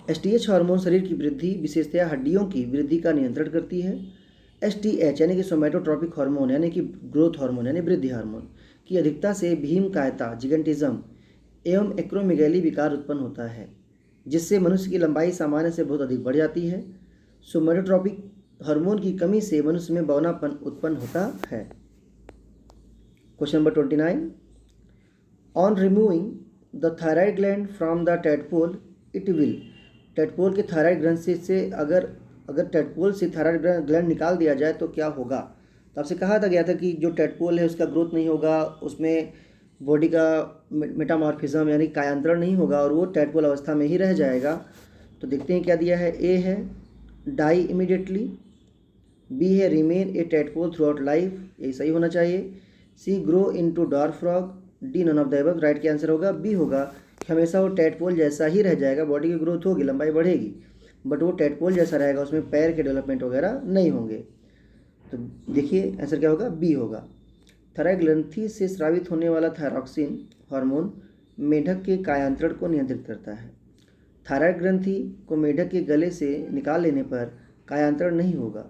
एसटीएच हार्मोन शरीर की वृद्धि विशेषतया हड्डियों की वृद्धि का नियंत्रण करती है। एसटीएच यानी कि सोमेटोट्रॉपिक हार्मोन यानी कि ग्रोथ हार्मोन यानी वृद्धि हार्मोन की अधिकता से भीमकायता जिगेंटिज्म एवं एक्रोमेगैली विकार उत्पन्न होता है, जिससे मनुष्य की लंबाई सामान्य से बहुत अधिक बढ़ जाती है। सोमेटोट्रॉपिक हार्मोन की कमी से मनुष्य में बौनापन उत्पन्न होता है। Question number 29, on removing the thyroid gland from the tadpole it will. Tadpole के थायराइड ग्रंथ से अगर टेडपोल से थायराइड ग्लैंड निकाल दिया जाए तो क्या होगा? तो आपसे कहा था गया था कि जो टेडपोल है उसका ग्रोथ नहीं होगा, उसमें बॉडी का मेटामॉर्फिज्म यानी कायांतरण नहीं होगा और वो टेडपोल अवस्था में ही रह जाएगा। तो देखते हैं क्या दिया है। ए है डाई इमीडिएटली, बी है remain a tadpole throughout life, यही सही होना चाहिए। C grow into dwarf frog, D none of the above. Right के आंसर होगा बी होगा कि हमेशा वो टेडपोल जैसा ही रह जाएगा। बॉडी की ग्रोथ होगी, लंबाई बढ़ेगी, बट वो टेडपोल जैसा रहेगा, उसमें पैर के डेवलपमेंट वगैरह नहीं होंगे। तो देखिए आंसर क्या होगा? बी होगा। थायराइड ग्रंथि से स्रावित होने वाला थायरॉक्सिन हार्मोन मेढक के कायांतरण को नियंत्रित करता है। थायराइड ग्रंथि को मेढक के गले से निकाल लेने पर कायांतरण नहीं होगा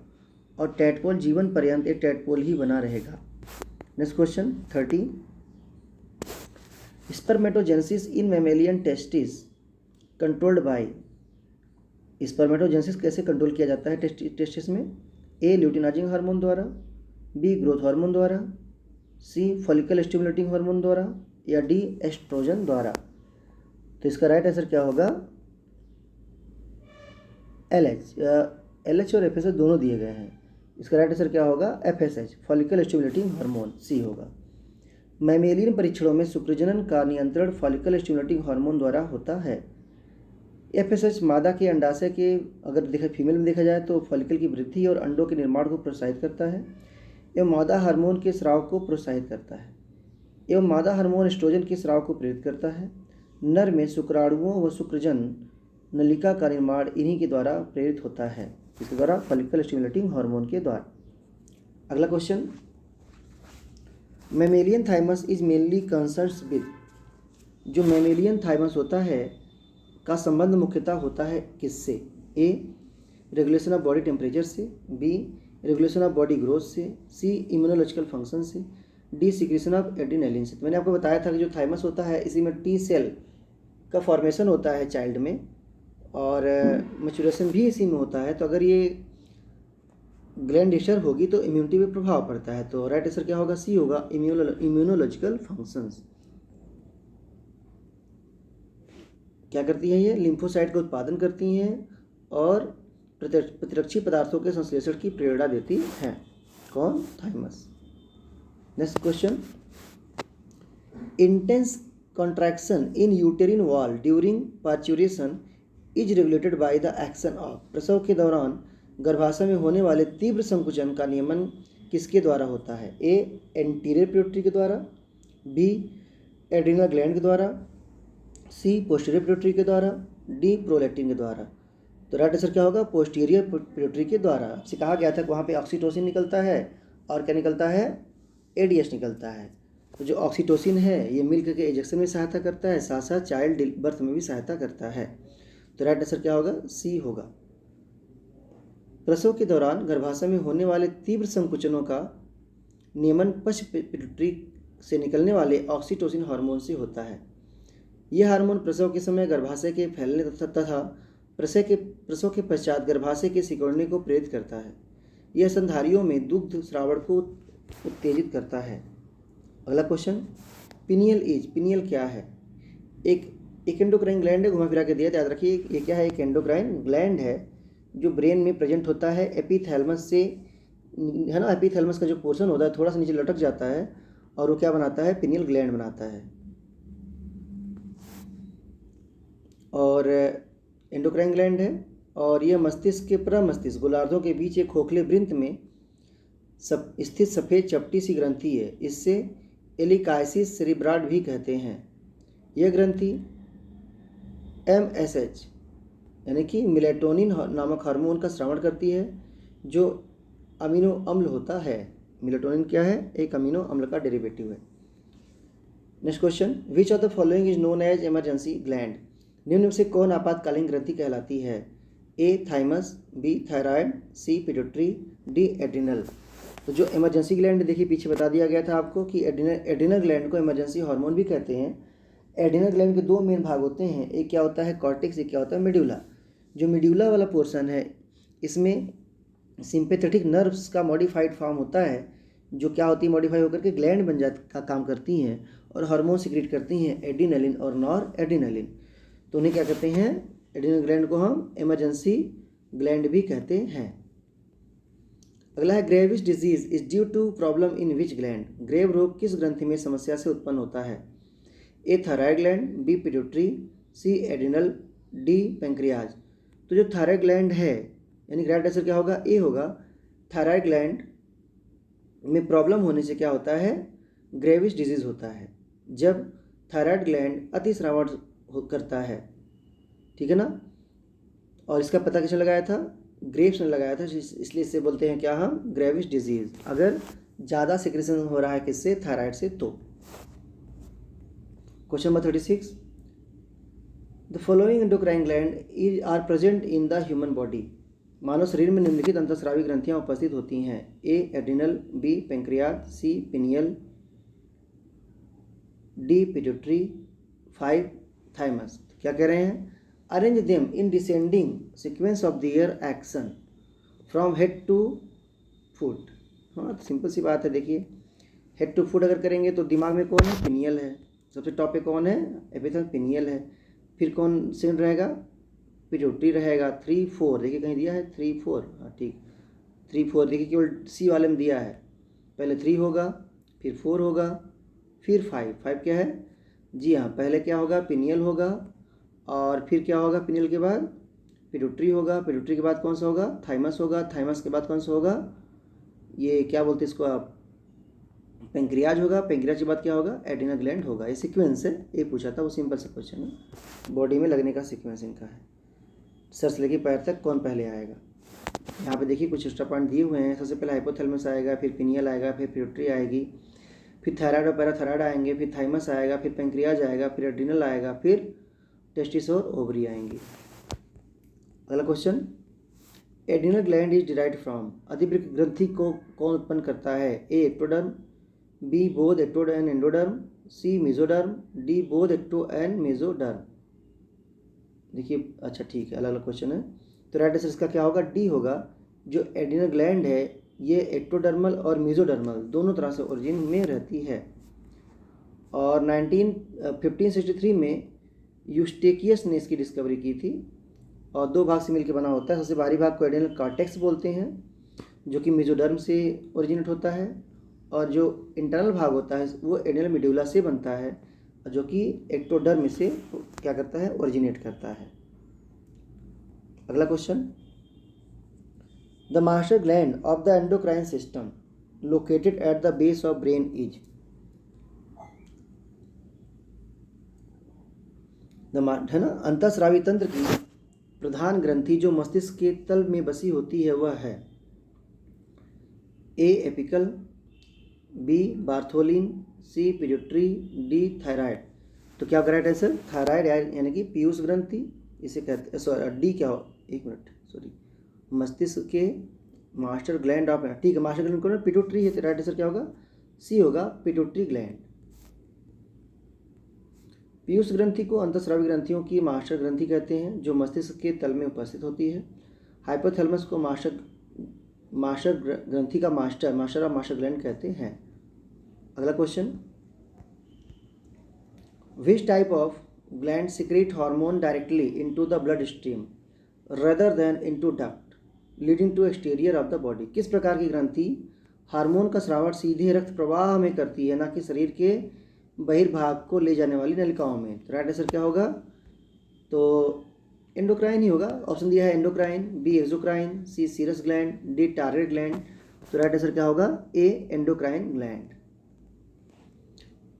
और टेडपोल जीवन पर्यंत एक टेडपोल ही बना रहेगा। Next question 30, spermatogenesis in mammalian testis controlled by. Spermatogenesis कैसे कंट्रोल किया जाता है टेस्टिस में? ए ल्यूटिनाइजिंग हार्मोन द्वारा, बी ग्रोथ हार्मोन द्वारा, सी फॉलिकल स्टिमुलेटिंग हार्मोन द्वारा, या डी एस्ट्रोजन द्वारा। तो इसका राइट आंसर क्या होगा? एलएच और एफएसएच दोनों दिए गए हैं। इसका राइट आंसर क्या होगा? एफएसएच फॉलिकल स्टिमुलेटिंग हार्मोन, सी होगा। मैमेलियन परीक्षणों में शुक्रजनन का नियंत्रण फॉलिकल स्टिमुलेटिंग हार्मोन द्वारा होता है। एफएसएच मादा के अंडाशय के अगर देखा फीमेल में देखा जाए तो फॉलिकल की वृद्धि और अंडों के निर्माण को प्रोत्साहित करता है एवं मादा हार्मोन के स्राव को प्रोत्साहित करता है एवं मादा हार्मोन एस्ट्रोजन के स्राव को प्रेरित करता है। नर में शुक्राणुओं व शुक्रजन नलिका का निर्माण इन्हीं के द्वारा प्रेरित होता है, इसके द्वारा फॉलिकल स्टिमुलेटिंग हार्मोन के द्वारा। अगला question, mammalian thymus is mainly concerns with. जो मैमेलियन थाइमस होता है का संबंध मुख्यतः होता है किससे? A regulation of body temperature से, B regulation of body growth से, सी इम्यूनोलॉजिकल फंक्शन से, डी सिक्रेशन ऑफ एड्रेनालिन से। तो मैंने आपको बताया था कि जो थाइमस होता है इसी में टी सेल का फॉर्मेशन होता है चाइल्ड में और मैच्योरेशन भी इसी में होता है। तो अगर ये ग्लैंड डिस्टर्ब होगी तो इम्यूनिटी पे प्रभाव पड़ता है। तो राइट आंसर क्या होगा? सी होगा इम्यूनोलॉजिकल फंक्शंस। क्या करती हैं ये? लिम्फोसाइट का उत्पादन करती हैं और प्रतिरक्षी पदार्थों के संश्लेषण की प्रेरणा देती हैं। कौन? Thymus. Next question, intense contraction in यूटेरिन wall during parturition is regulated by the action of. प्रसव के दौरान गर्भाशय में होने वाले तीव्र संकुचन का नियमन किसके द्वारा होता है? ए एंटीरियर पिट्यूटरी के द्वारा, बी एड्रिनल ग्लैंड के द्वारा, सी पोस्टीरियर पिट्यूटरी के द्वारा, डी प्रोलैक्टिन के द्वारा। तो राइट आंसर क्या होगा? पोस्टीरियर पिट्यूटरी के द्वारा। आपसे कहा गया था कि वहाँ पे ऑक्सीटोसिन निकलता है और क्या निकलता है? एडीएच निकलता है। तो जो ऑक्सीटोसिन है ये मिल्क के इजेक्शन में सहायता करता है, साथ साथ चाइल्ड बर्थ में भी सहायता करता है। तो राइट आंसर क्या होगा? सी होगा। प्रसव के दौरान गर्भाशय में होने वाले तीव्र संकुचनों का नियमन पश्च पिट्यूटरी से निकलने वाले ऑक्सीटोसिन हार्मोन से होता है। यह हार्मोन प्रसव के समय गर्भाशय के फैलने तथा प्रसव के पश्चात गर्भाशय के सिकुड़ने को प्रेरित करता है। यह स्तनधारियों में दुग्ध स्रावण को उत्तेजित करता है। अगला क्वेश्चन, पिनियल क्या है? एक एंडोक्राइन ग्लैंड है, घुमा फिरा के दिया, याद रखिए ये क्या है? एक एंडोक्राइन ग्लैंड है जो ब्रेन में प्रेजेंट होता है एपिथैलेमस से, है ना। एपिथैलेमस का जो पोर्शन होता है थोड़ा सा नीचे लटक जाता है और वो क्या बनाता है? पिनियल ग्लैंड बनाता है। और एंडोक्राइन ग्लैंड है और यह मस्तिष्क के प्रमस्तिष्क गोलार्धों के बीच एक खोखले वृत्त में स्थित सफ़ेद चपटी सी ग्रंथि है। इससे एलिकाइसिस सेरिब्राट भी कहते हैं। यह ग्रंथि MSH यानी कि मेलेटोनिन नामक हार्मोन का स्रावन करती है, जो अमीनो अम्ल होता है। मेलेटोनिन क्या है? एक अमीनो अम्ल का डेरिवेटिव है। Next question, which of the following is known as emergency gland? निम्न में से कौन आपातकालीन ग्रंथि कहलाती है? A thymus, B thyroid, C pituitary, D adrenal. तो जो इमरजेंसी ग्लैंड देखिए पीछे बता दिया गया था आपको कि एड्रिनल ग्लैंड को इमरजेंसी हार्मोन भी कहते हैं। एड्रिनल ग्लैंड के दो मेन भाग होते हैं, एक क्या होता है कॉर्टेक्स, एक क्या होता है मेड्यूला। जो मेड्यूला वाला पोर्शन है इसमें सिंपैथेटिक नर्व्स का मॉडिफाइड फॉर्म होता है, जो क्या होती है मॉडिफाई होकर के ग्लैंड बन जाती का काम करती हैं और हार्मोन सिक्रेट करती हैं, एड्रिनलिन और नॉर एड्रिनलिन। तो उन्हें क्या कहते हैं? एड्रिनल ग्लैंड को हम इमरजेंसी ग्लैंड भी कहते हैं। अगला है Graves disease is due to problem in which gland? Grave रोग किस ग्रंथि में समस्या से उत्पन्न होता है? A thyroid gland, B pituitary, C adrenal, D pancreas. तो जो थायराइड ग्लैंड है यानी करेक्ट आंसर क्या होगा? ए होगा। थायराइड ग्लैंड में प्रॉब्लम होने से क्या होता है? ग्रेविस डिजीज होता है, जब थायराइड ग्लैंड अतिस्रावन करता है, ठीक है ना। और इसका पता कैसे लगाया था? ग्रेव्स ने लगाया था, इसलिए इसे बोलते हैं क्या हम? Graves disease. अगर ज़्यादा सिक्रेशन हो रहा है किससे? थायराइड से। तो question number 36, the following endocrine gland are present in the human body. मानव शरीर में निम्नलिखित अंतःस्रावी ग्रंथियां उपस्थित होती हैं। A adrenal, B pancreas, C pineal, D pituitary, 5 thymus. क्या कह रहे हैं? Arrange them in descending sequence of their action from head to foot. हाँ, तो सिंपल सी बात है। देखिए हेड टू फुट अगर करेंगे तो दिमाग में कौन है? पिनियल है। सबसे टॉप पे कौन है? एपिथेल पिनियल है। फिर कौन सेकंड रहेगा? पिट्यूटरी रहेगा। 3 4 देखिए कहीं दिया है 3 4, हाँ ठीक 3 4 देखिए केवल C वाले में दिया है। पहले 3 होगा, फिर 4 होगा, फिर 5 क्या है? जी हाँ, पहले क्या होगा? पिनियल होगा, और फिर क्या होगा? पिनियल के बाद पिट्यूटरी होगा, पिट्यूटरी के बाद कौन सा होगा? थाइमस होगा, थाइमस के बाद कौन सा होगा? ये क्या बोलते हैं इसको आप? पेंक्रियाज होगा, पेंक्रियाज के बाद क्या होगा? एड्रिनल ग्लैंड होगा। ये सीक्वेंस है, ये पूछा था, वो सिंपल सा क्वेश्चन है। बॉडी में लगने का सीक्वेंस इनका है, सर से लेके पैर तक कौन पहले आएगा। यहाँ पे देखिए कुछ एक्स्ट्रा पॉइंट दिए हुए हैं। सबसे पहले हाइपोथैलेमस आएगा, फिर पिनियल आएगा, फिर पिट्यूटरी आएगी, फिर थायराइड और पैराथायराइड आएंगे, फिर थाइमस आएगा, फिर पेंक्रियाज आएगा, फिर एड्रिनल आएगा, फिर टेस्टिस और ओवरी आएंगी। अगला question, adrenal gland is derived from. अधिवृक्क ग्रंथि को कौन उत्पन्न करता है? A ectoderm, B both ecto and endoderm, C mesoderm, D both ecto and mesoderm. देखिए अच्छा ठीक है, अलग अलग क्वेश्चन है। तो राइट आंसर इसका क्या होगा? D होगा। जो एड्रिनल ग्लैंड है ये एक्टोडर्मल और मेसोडर्मल दोनों तरह से ओरिजिन में रहती है। और 1563 में यूस्टेकियस ने इसकी डिस्कवरी की थी, और 2 भाग से मिलकर बना होता है। सबसे बाहरी भाग को एड्रिनल कॉर्टेक्स बोलते हैं, जो कि मेसोडर्म से ओरिजिनेट होता है, और जो इंटरनल भाग होता है वो एड्रिनल मेड्यूला से बनता है, जो कि एक्टोडर्म से क्या करता है? ओरिजिनेट करता है। अगला question, the master gland of the endocrine system located at the base of brain is. है ना, अंतःस्रावी तंत्र की प्रधान ग्रंथि जो मस्तिष्क के तल में बसी होती है वह है A apical, B Bartholin, C pituitary, D thyroid. तो क्या करेक्ट है सर? थायराइड यानी कि पीयूष ग्रंथि इसे कहते हैं। सॉरी D क्या हो, एक मिनट सॉरी, मस्तिष्क के मास्टर ग्लैंड ऑफ, ठीक है मास्टर ग्लैंड कौन? पिट्यूटरी है। तो राइट आंसर क्या होगा? C होगा, पिट्यूटरी ग्लैंड। पीयूष ग्रंथि को अंतःस्रावी ग्रंथियों की मास्टर ग्रंथि कहते हैं, जो मस्तिष्क के तल में उपस्थित होती है। हाइपोथैलेमस को मास्टर ग्रंथि का मास्टर ऑफ मास्टर ग्लैंड कहते हैं। अगला question, which type of gland secrete hormone directly into the blood stream rather than into duct leading to exterior of the body. किस प्रकार की ग्रंथि हार्मोन का स्रावण सीधे रक्त प्रवाह में करती है, ना कि शरीर के बहिर्भाग को ले जाने वाली नलिकाओं में? तो राइट आंसर क्या होगा? तो एंडोक्राइन ही होगा। ऑप्शन दिया है endocrine, B exocrine, C serous gland, D target gland. तो राइट आंसर क्या होगा? ए एंडोक्राइन ग्लैंड।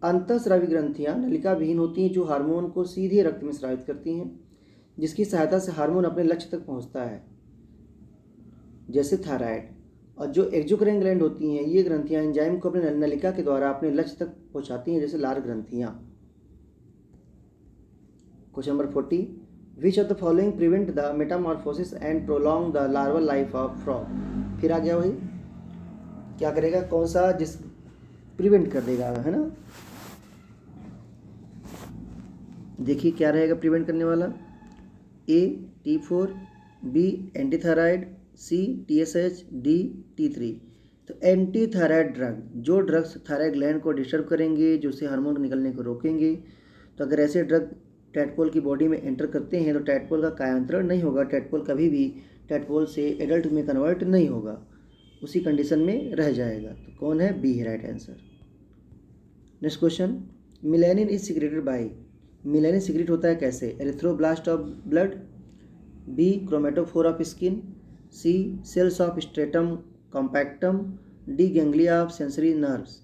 अंतःस्रावी ग्रंथियां नलिका विहीन होती हैं जो हार्मोन को सीधे रक्त में स्रावित करती हैं, जिसकी सहायता से हार्मोन अपने लक्ष्य तक पहुंचता है, जैसे थायराइड। और जो एक्सोक्राइन ग्लैंड होती हैं ये ग्रंथियां एंजाइम को अपने नलिका के द्वारा अपने लक्ष्य तक पहुंचाती हैं, जैसे लार ग्रंथियां। Question number 40, which of the following prevent the metamorphosis and prolong the larval life of frog. फिर आ गया वही, क्या करेगा, कौन सा जिस प्रिवेंट कर देगा, है ना। देखिए क्या रहेगा प्रिवेंट करने वाला, ए T4, बी एंटीथायराइड, सी TSH, डी T3। तो एंटी थायराइड ड्रग, जो ड्रग्स थायराइड ग्लैंड को डिस्टर्ब करेंगे, जो उसे हार्मोन निकलने को रोकेंगे, तो अगर ऐसे ड्रग टैडपोल की बॉडी में एंटर करते हैं तो टैडपोल का कायांतरण नहीं होगा, टैडपोल कभी भी टैडपोल से एडल्ट में कन्वर्ट नहीं होगा, उसी कंडीशन में रह जाएगा। तो कौन है? बी है right answer. Next question, melanin is secreted by. Melanin secrete होता है कैसे? Erythroblast of blood, B chromatophore of skin, C cells of stratum compactum, D ganglia of sensory nerves.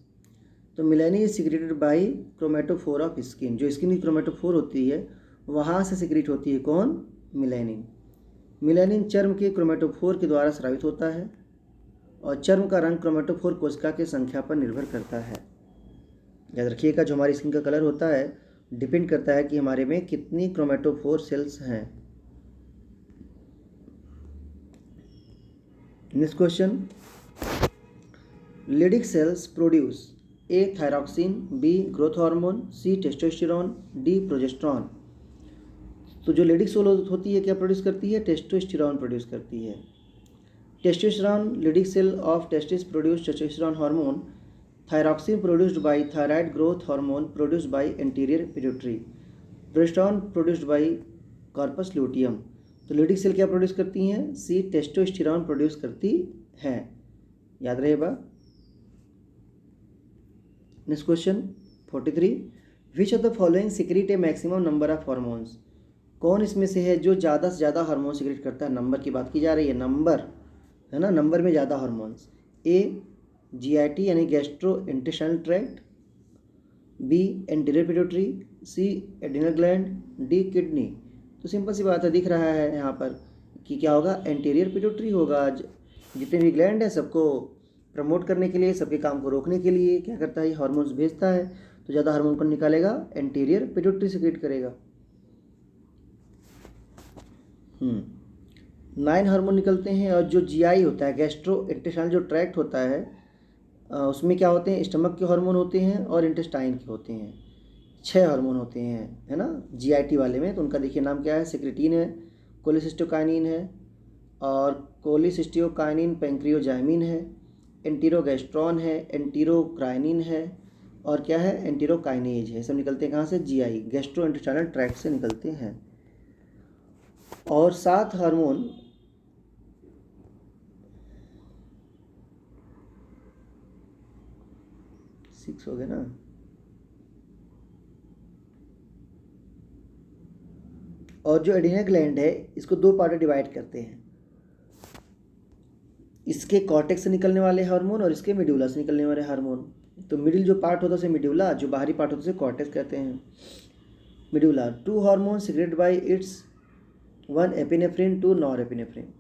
तो melanin is secreted by chromatophore of skin, जो skin की chromatophore होती है वहाँ से सिक्रेट होती है कौन? मिलेनिन। मिलेनिन चर्म के क्रोमेटोफोर के द्वारा स्रावित होता है और चर्म का रंग क्रोमेटोफोर कोशिका की संख्या पर निर्भर करता है। याद रखिएगा, जो हमारी स्किन का कलर होता है डिपेंड करता है कि हमारे में कितनी क्रोमेटोफोर सेल्स हैं। Next question, Leydig cells produce A thyroxine, B growth hormone, C testosterone, D progesterone. तो जो लेडिक सेल होती है क्या प्रोड्यूस करती है? टेस्टोस्टेरोन प्रोड्यूस करती है। Testosterone, Leydig cell of testis produce testosterone hormone. Thyroxine produced by thyroid growth hormone produced by anterior pituitary. Progesterone produced by corpus luteum. तो लेडिक सेल क्या प्रोड्यूस करती हैं? सी टेस्टोस्टेरोन प्रोड्यूस करती हैं। याद रहेगा। Next question 43, which of the following secrete a maximum number of hormones. कौन इसमें से है जो ज़्यादा से ज़्यादा हार्मोन सिक्रेट करता है? नंबर की बात की जा रही है, नंबर है ना, नंबर में ज़्यादा हार्मोन्स। ए GIT यानी gastro intestinal tract, B anterior pituitary, C adrenal gland, D kidney. तो सिंपल सी बात है, दिख रहा है यहाँ पर कि क्या होगा? एंटीरियर पिट्यूटरी होगा। जितने भी ग्लैंड हैं सबको प्रमोट करने के लिए, सबके काम को रोकने के लिए क्या करता है? ये हार्मोन्स भेजता है। तो ज़्यादा हार्मोन कौन निकालेगा? एंटीरियर पिट्यूटरी सिक्रेट करेगा। 9 हार्मोन निकलते हैं और जो GI होता है, गैस्ट्रो इंटेस्टाइनल जो ट्रैक्ट होता है, उसमें क्या होते हैं? स्टमक के हार्मोन होते हैं और इंटेस्टाइन के होते हैं। 6 हार्मोन होते हैं, है ना, GIT वाले में। तो उनका देखिए नाम क्या है? सिक्रेटिन है, कोलिसिस्टोकाइनिन है, और कोलिसिस्टियोकाइनिन पैंक्रियोजाइमिन है, एंटीरोगैस्ट्रॉन है, एंटीरोक्राइनिन है, और क्या है? एंटीरोकाइनेज है। सब निकलते हैं कहाँ से? GI, गैस्ट्रो इंटेस्टाइनल ट्रैक्ट से निकलते हैं। और 7 हार्मोन 6 हो गए ना। और जो एड्रिनल ग्लैंड है इसको 2 पार्ट में डिवाइड करते हैं, इसके कॉर्टेक्स से निकलने वाले हार्मोन और इसके मिड्यूला से निकलने वाले हार्मोन। तो मिडिल जो पार्ट होता है उसे मिड्यूला, जो बाहरी पार्ट होता है उसे कॉर्टेक्स कहते हैं। Medulla 2 hormone secreted by its 1 epinephrine, 2 norepinephrine.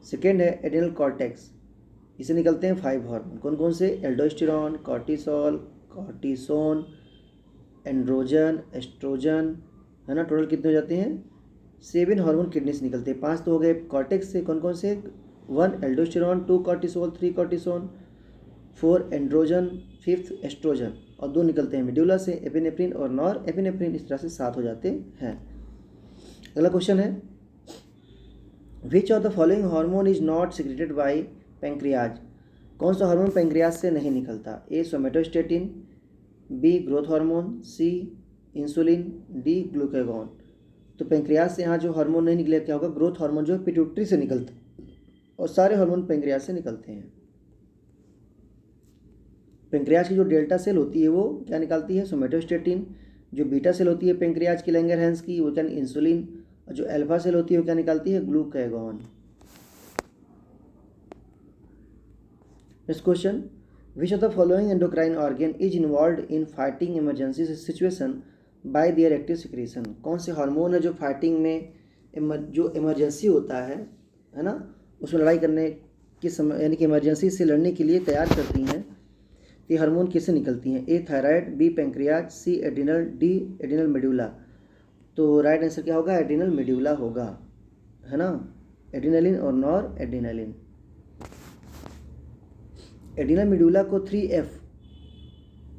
Second है एड्रिनल कॉर्टेक्स, इसे निकलते हैं 5 हार्मोन। कौन कौन से? Aldosterone, cortisol, cortisone, androgen, estrogen, है ना। टोटल कितने हो जाते हैं? 7 हार्मोन किडनी से निकलते हैं। 5 तो हो गए कॉर्टेक्स से। कौन कौन से? 1 aldosterone, 2 cortisol, 3 cortisone, 4 androgen, 5 estrogen, और 2 निकलते हैं मिड्यूला से, एपिनेफ्रिन और नॉर एपिनेफ्रिन। इस तरह से 7 हो जाते हैं। अगला क्वेश्चन है, विच of the following hormone is not secreted by pancreas. कौन सा हार्मोन पैंक्रियाज से नहीं निकलता? ए सोमेटोस्टेटिन, बी ग्रोथ हार्मोन, सी इंसुलिन, डी ग्लूकागॉन। तो पैंक्रियाज से यहाँ जो हार्मोन नहीं निकले क्या होगा? ग्रोथ हार्मोन जो है पिट्यूटरी से निकलता है, और सारे हार्मोन पैंक्रियाज से निकलते हैं। पैंक्रियाज की जो डेल्टा सेल होती है वो क्या निकालती है? सोमेटोस्टेटिन। जो बीटा सेल होती है पैंक्रियाज की लैंगरहैंस की, वो क्या? इंसुलिन। और जो अल्फा सेल होती है वो क्या निकालती है, glucagon. Next question, which of the following endocrine organ is involve in fighting emergency situation bye there active secretion. कौन से हार्मोन है जो फाइटिंग में जो इमरजेंसी होता है ना, उसमें लड़ाई करने के समय यानी कि इमरजेंसी से लड़ने के लिए तैयार करती हैं। ये हार्मोन किससे निकलती हैं, ए थायराइड, बी पैंक्रियाज, सी एड्रिनल, डी एड्रिनल मेडुला। तो राइट आंसर क्या होगा, एड्रिनल मेडुला होगा, है ना, एड्रिनलिन और नॉर एड्रिनलिन। एड्रिनल मेडुला को 3F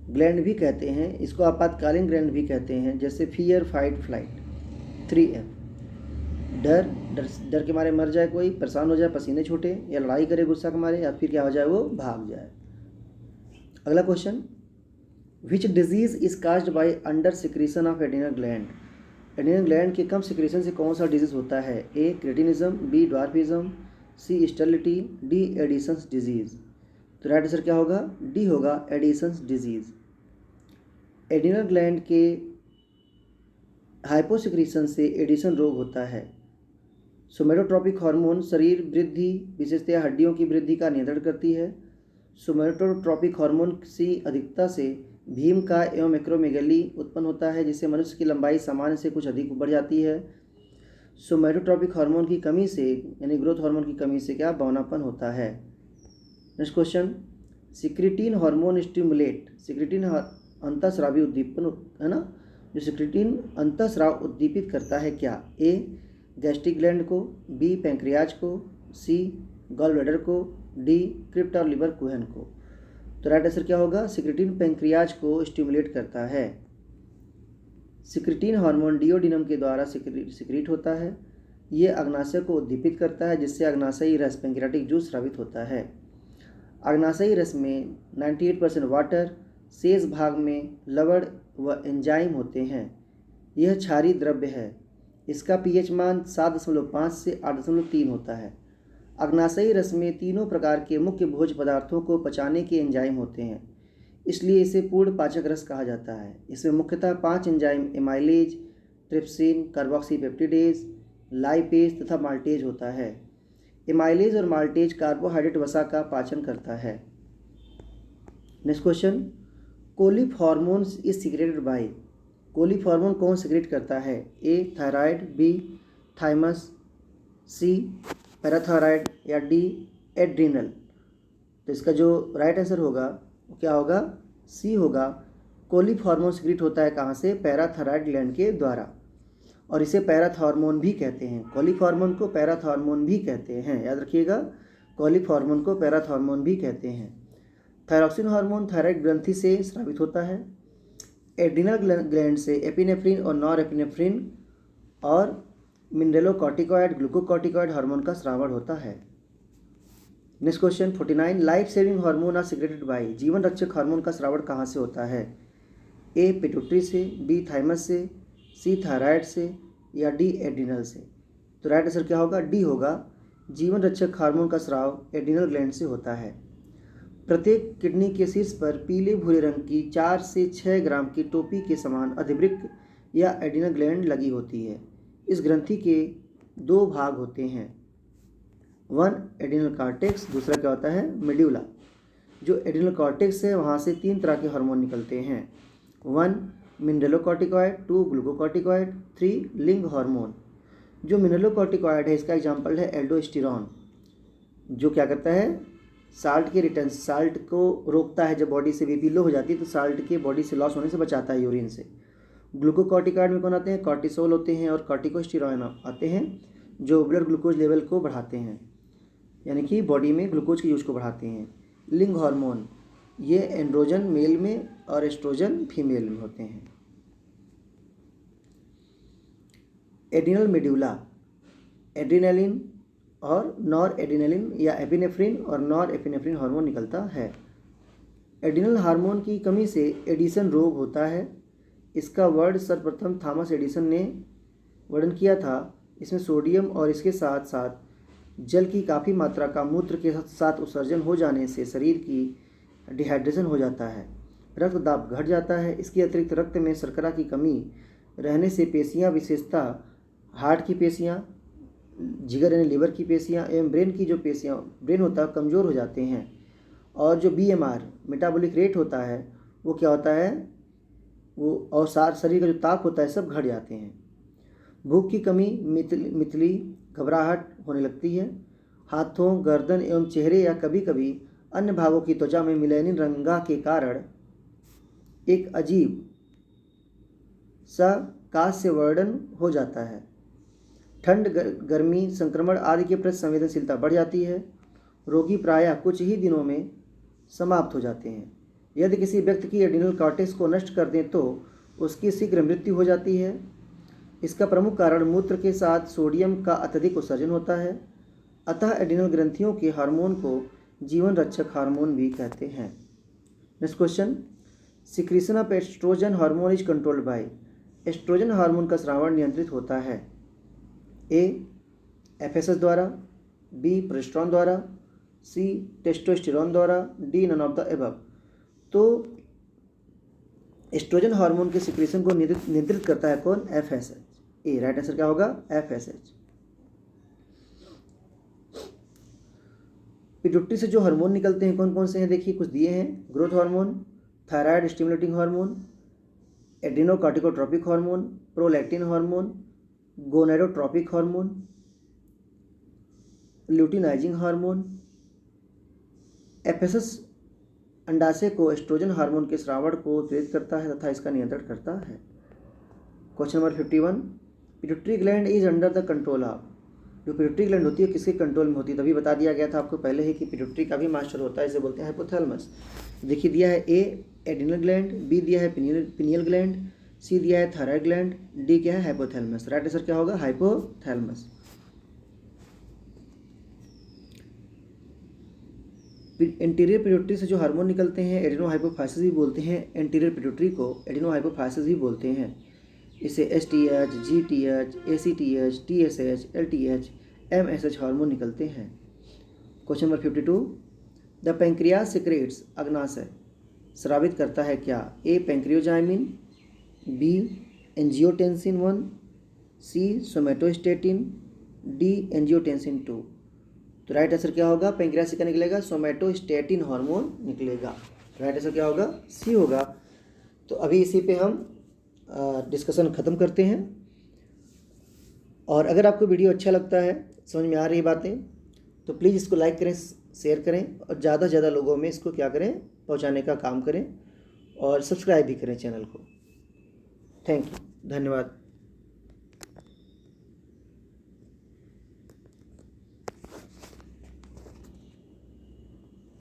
ग्लैंड भी कहते हैं, इसको आपातकालीन ग्लैंड भी कहते हैं, जैसे फियर, फाइट, फ्लाइट। 3F, डर डर के मारे मर जाए कोई, परेशान हो जाए, पसीने छूटे, या लड़ाई करे गुस्सा के मारे, या फिर क्या हो जाए, वो भाग जाए। अगला question, which disease is caused by under secretion of adrenal gland. Adrenal gland के कम सिक्रीशन से कौन सा डिजीज होता है, ए क्रेटिनिज्म, बी ड्वार्फिज्म, सी स्टेरिलिटी, डी एडिसन्स डिजीज। तो राइट आंसर क्या होगा, डी होगा, एडिसन्स डिजीज। एड्रिनल ग्लैंड के हाइपोसिक्रीशन से एडिसन रोग होता है। सोमेटोट्रॉपिक हार्मोन शरीर वृद्धि, विशेषतया हड्डियों की वृद्धि का नियंत्रण करती है। सोमेटोट्रॉपिक हार्मोन की अधिकता से भीम का एवं एक्रोमेगली उत्पन्न होता है, जिससे मनुष्य की लंबाई सामान्य से कुछ अधिक बढ़ जाती है। सोमेटोट्रॉपिक हार्मोन की कमी से यानी ग्रोथ हार्मोन की कमी से क्या, बौनापन होता है। नेक्स्ट क्वेश्चन, सिक्रिटीन हार्मोन स्टिमुलेट, सिक्रिटीन अंतःस्रावी उद्दीपन है ना, जो सिक्रिटीन अंतःस्राव उद्दीपित करता है क्या, ए गैस्ट्रिक ग्लैंड को, बी पैंक्रियाज को, सी गॉल ब्लैडर को, डी क्रिप्ट और लिवर कुहन को। तो राइट आंसर क्या होगा, सिक्रिटीन पैंक्रियाज को स्टिमुलेट करता है। सिक्रिटीन हार्मोन डिओडिनम के द्वारा सिक्रीट होता है। ये अग्नाशय को उद्दीपित करता है, जिससे अग्नाशयी रस पैंक्रियाटिक जूस स्रावित होता है। अग्नाशयी रस में 98% वाटर, शेष भाग में लवण व एंजाइम होते हैं। यह क्षारीय द्रव्य है, इसका पीएच मान 7.5 से 8.3 होता है। अग्नाशयी रस में तीनों प्रकार के मुख्य भोज्य पदार्थों को पचाने के एंजाइम होते हैं, इसलिए इसे पूर्ण पाचक रस कहा जाता है। इसमें मुख्यतः 5 enzyme amylase, trypsin, carboxypeptidase, lipase तथा माल्टेज होता है। एमाइलेज और माल्टेज कार्बोहाइड्रेट वसा का पाचन करता है। नेक्स्ट क्वेश्चन, कोलिफ हार्मोन्स इज सिक्रेटेड बाय, कोलिफ हार्मोन कौन सिक्रेट करता है, A thyroid, B thymus, C parathyroid या डी एड्रिनल। तो इसका जो राइट आंसर होगा वो क्या होगा, सी होगा। कोलिफ हार्मोन सिक्रेट होता है कहाँ से, पैराथायराइड ग्लैंड के द्वारा, और इसे पैराथॉर्मोन भी कहते हैं। कोलिफ हार्मोन को पैराथॉर्मोन भी कहते हैं, याद रखिएगा, कोलिफ हार्मोन को पैराथॉर्मोन भी कहते हैं। थायरॉक्सिन हार्मोन थायराइड ग्रंथि से स्रावित होता है। एड्रिनल ग्लैंड से एपिनेफ्रिन और नॉर एपिनेफ्रिन और मिनरलोकॉर्टिकॉइड, ग्लूकोकॉर्टिकॉइड हार्मोन का स्रावण होता है। Next question 49, life saving hormone are secreted by, जीवन रक्षक हार्मोन का स्रावण कहाँ से होता है, ए पिट्यूटरी से, बी थाइमस से, सी थायराइड से या डी एड्रिनल से। तो राइट आंसर क्या होगा, डी होगा। जीवन रक्षक हार्मोन का स्राव एड्रिनल ग्लैंड से होता है। प्रत्येक किडनी के शीर्ष पर पीले भूरे रंग की 4 से 6 ग्राम की टोपी के समान अधिवृक्क या एड्रिनल ग्लैंड लगी होती है। इस ग्रंथि के 2 भाग होते हैं, वन एड्रिनल कॉर्टेक्स, दूसरा क्या होता है, मेड्यूला। जो एड्रिनल कॉर्टेक्स है वहाँ से 3 तरह के हार्मोन निकलते हैं, 1 मिनरलोकॉर्टिकॉइड, 2 ग्लूकोकॉर्टिकॉइड, 3 लिंग हार्मोन। जो मिनरलोकॉर्टिकॉइड है इसका एग्जाम्पल है एल्डोस्टेरॉन, जो क्या करता है, साल्ट के रिटर्न, साल्ट को रोकता है। जब बॉडी से बीपी लो हो जाती है तो साल्ट के बॉडी से लॉस होने से बचाता है यूरिन से। ग्लूकोकॉर्टिकॉइड में कौन आते हैं, कॉर्टिसोल होते हैं और कॉर्टिकोस्टेरॉन आते हैं, जो ब्लड ग्लूकोज लेवल को बढ़ाते हैं, यानी कि बॉडी में ग्लूकोज के यूज को बढ़ाते हैं। लिंग हार्मोन ये एंड्रोजन मेल में और एस्ट्रोजन फीमेल में होते हैं। एड्रिनल मेड्यूला एड्रिनलिन और नॉर एड्रिनलिन या एपिनेफ्रिन और नॉर एपिनेफ्रिन हार्मोन निकलता है। एड्रिनल हार्मोन की कमी से एडिसन रोग होता है। इसका वर्ड सर्वप्रथम थॉमस एडिसन ने वर्णन किया था। इसमें सोडियम और इसके साथ साथ जल की काफ़ी मात्रा का मूत्र के साथ उत्सर्जन हो जाने से शरीर की डिहाइड्रेशन हो जाता है, रक्त दाब घट जाता है। इसके अतिरिक्त रक्त में शर्करा की कमी रहने से पेशियां विशेषता हार्ट की पेशियाँ, जिगर यानी लिवर की पेशियाँ एवं ब्रेन की जो पेशियाँ, ब्रेन होता है कमज़ोर हो जाते हैं। और जो BMR मेटाबॉलिक रेट होता है वो क्या होता है, वो और शरीर का जो ताप होता है सब घट जाते हैं। भूख की कमी, मितली, घबराहट होने लगती है। हाथों, गर्दन एवं चेहरे या कभी कभी अन्य भागों की त्वचा में मिलेनिन रंगा के कारण एक अजीब सा कांस्य वर्णन हो जाता है। ठंड, गर्मी, संक्रमण आदि के प्रति संवेदनशीलता बढ़ जाती है। रोगी प्रायः कुछ ही दिनों में समाप्त हो जाते हैं। यदि किसी व्यक्ति की एड्रिनल कॉर्टेक्स को नष्ट कर दें तो उसकी शीघ्र मृत्यु हो जाती है। इसका प्रमुख कारण मूत्र के साथ सोडियम का अत्यधिक उत्सर्जन होता है। अतः एड्रिनल ग्रंथियों के हार्मोन को जीवन रक्षक हार्मोन भी कहते हैं। Next question, secretion of estrogen hormone is controlled by. Estrogen hormone का स्रावण नियंत्रित होता है ए FSH द्वारा, बी प्रोजेस्टेरॉन द्वारा, सी टेस्टोस्टेरोन द्वारा, D none of the above. तो एस्ट्रोजन हार्मोन के सिक्रीशन को नियंत्रित करता है कौन, FSH। ए राइट आंसर क्या होगा, FSH। पिट्यूटरी से जो हार्मोन निकलते हैं कौन कौन से हैं, देखिए कुछ दिए हैं। Growth hormone, thyroid stimulating hormone, adrenocorticotropic hormone, prolactin hormone, gonadotropic hormone, luteinizing hormone. FSH अंडाशय को एस्ट्रोजन हार्मोन के स्रावण को उत्तेजित करता है तथा इसका नियंत्रण करता है। Question number 51, pituitary gland is under the control of. जो पिट्यूटरी ग्लैंड होती है किसके कंट्रोल में होती है, तभी बता दिया गया था आपको पहले ही कि पिट्यूटरी का भी मास्टर होता है, इसे बोलते हैं हाइपोथैलेमस। देखिए दिया है ए एड्रिनल ग्लैंड, बी दिया है पिनियल ग्लैंड, सी दिया है थायराइड ग्लैंड, डी क्या है हाइपोथैलेमस। राइट आंसर क्या होगा, हाइपोथैलेमस। एंटीरियर पिट्यूटरी से जो हार्मोन निकलते हैं एडिनोहाइपोफाइसिस भी बोलते हैं। एंटीरियर पिट्यूटरी को एडिनोहाइपोफाइसिस भी बोलते हैं। इससे STH, GTH, ACTH, TSH, LTH, MSH hormone निकलते हैं। Question number 52, the pancreas secretes अग्नाशय स्रावित करता है क्या, A pancreozymin, B angiotensin 1, C somatostatin, D angiotensin 2। तो राइट आंसर क्या होगा, पैंक्रियास से क्या निकलेगा, सोमेटोस्टेटिन हार्मोन निकलेगा। राइट आंसर क्या होगा, सी होगा। तो अभी इसी पे हम डिस्कशन ख़त्म करते हैं। और अगर आपको वीडियो अच्छा लगता है, समझ में आ रही बातें, तो प्लीज़ इसको लाइक करें, शेयर करें और ज़्यादा से ज़्यादा लोगों में इसको क्या करें, पहुंचाने का काम करें और सब्सक्राइब भी करें चैनल को। थैंक यू, धन्यवाद।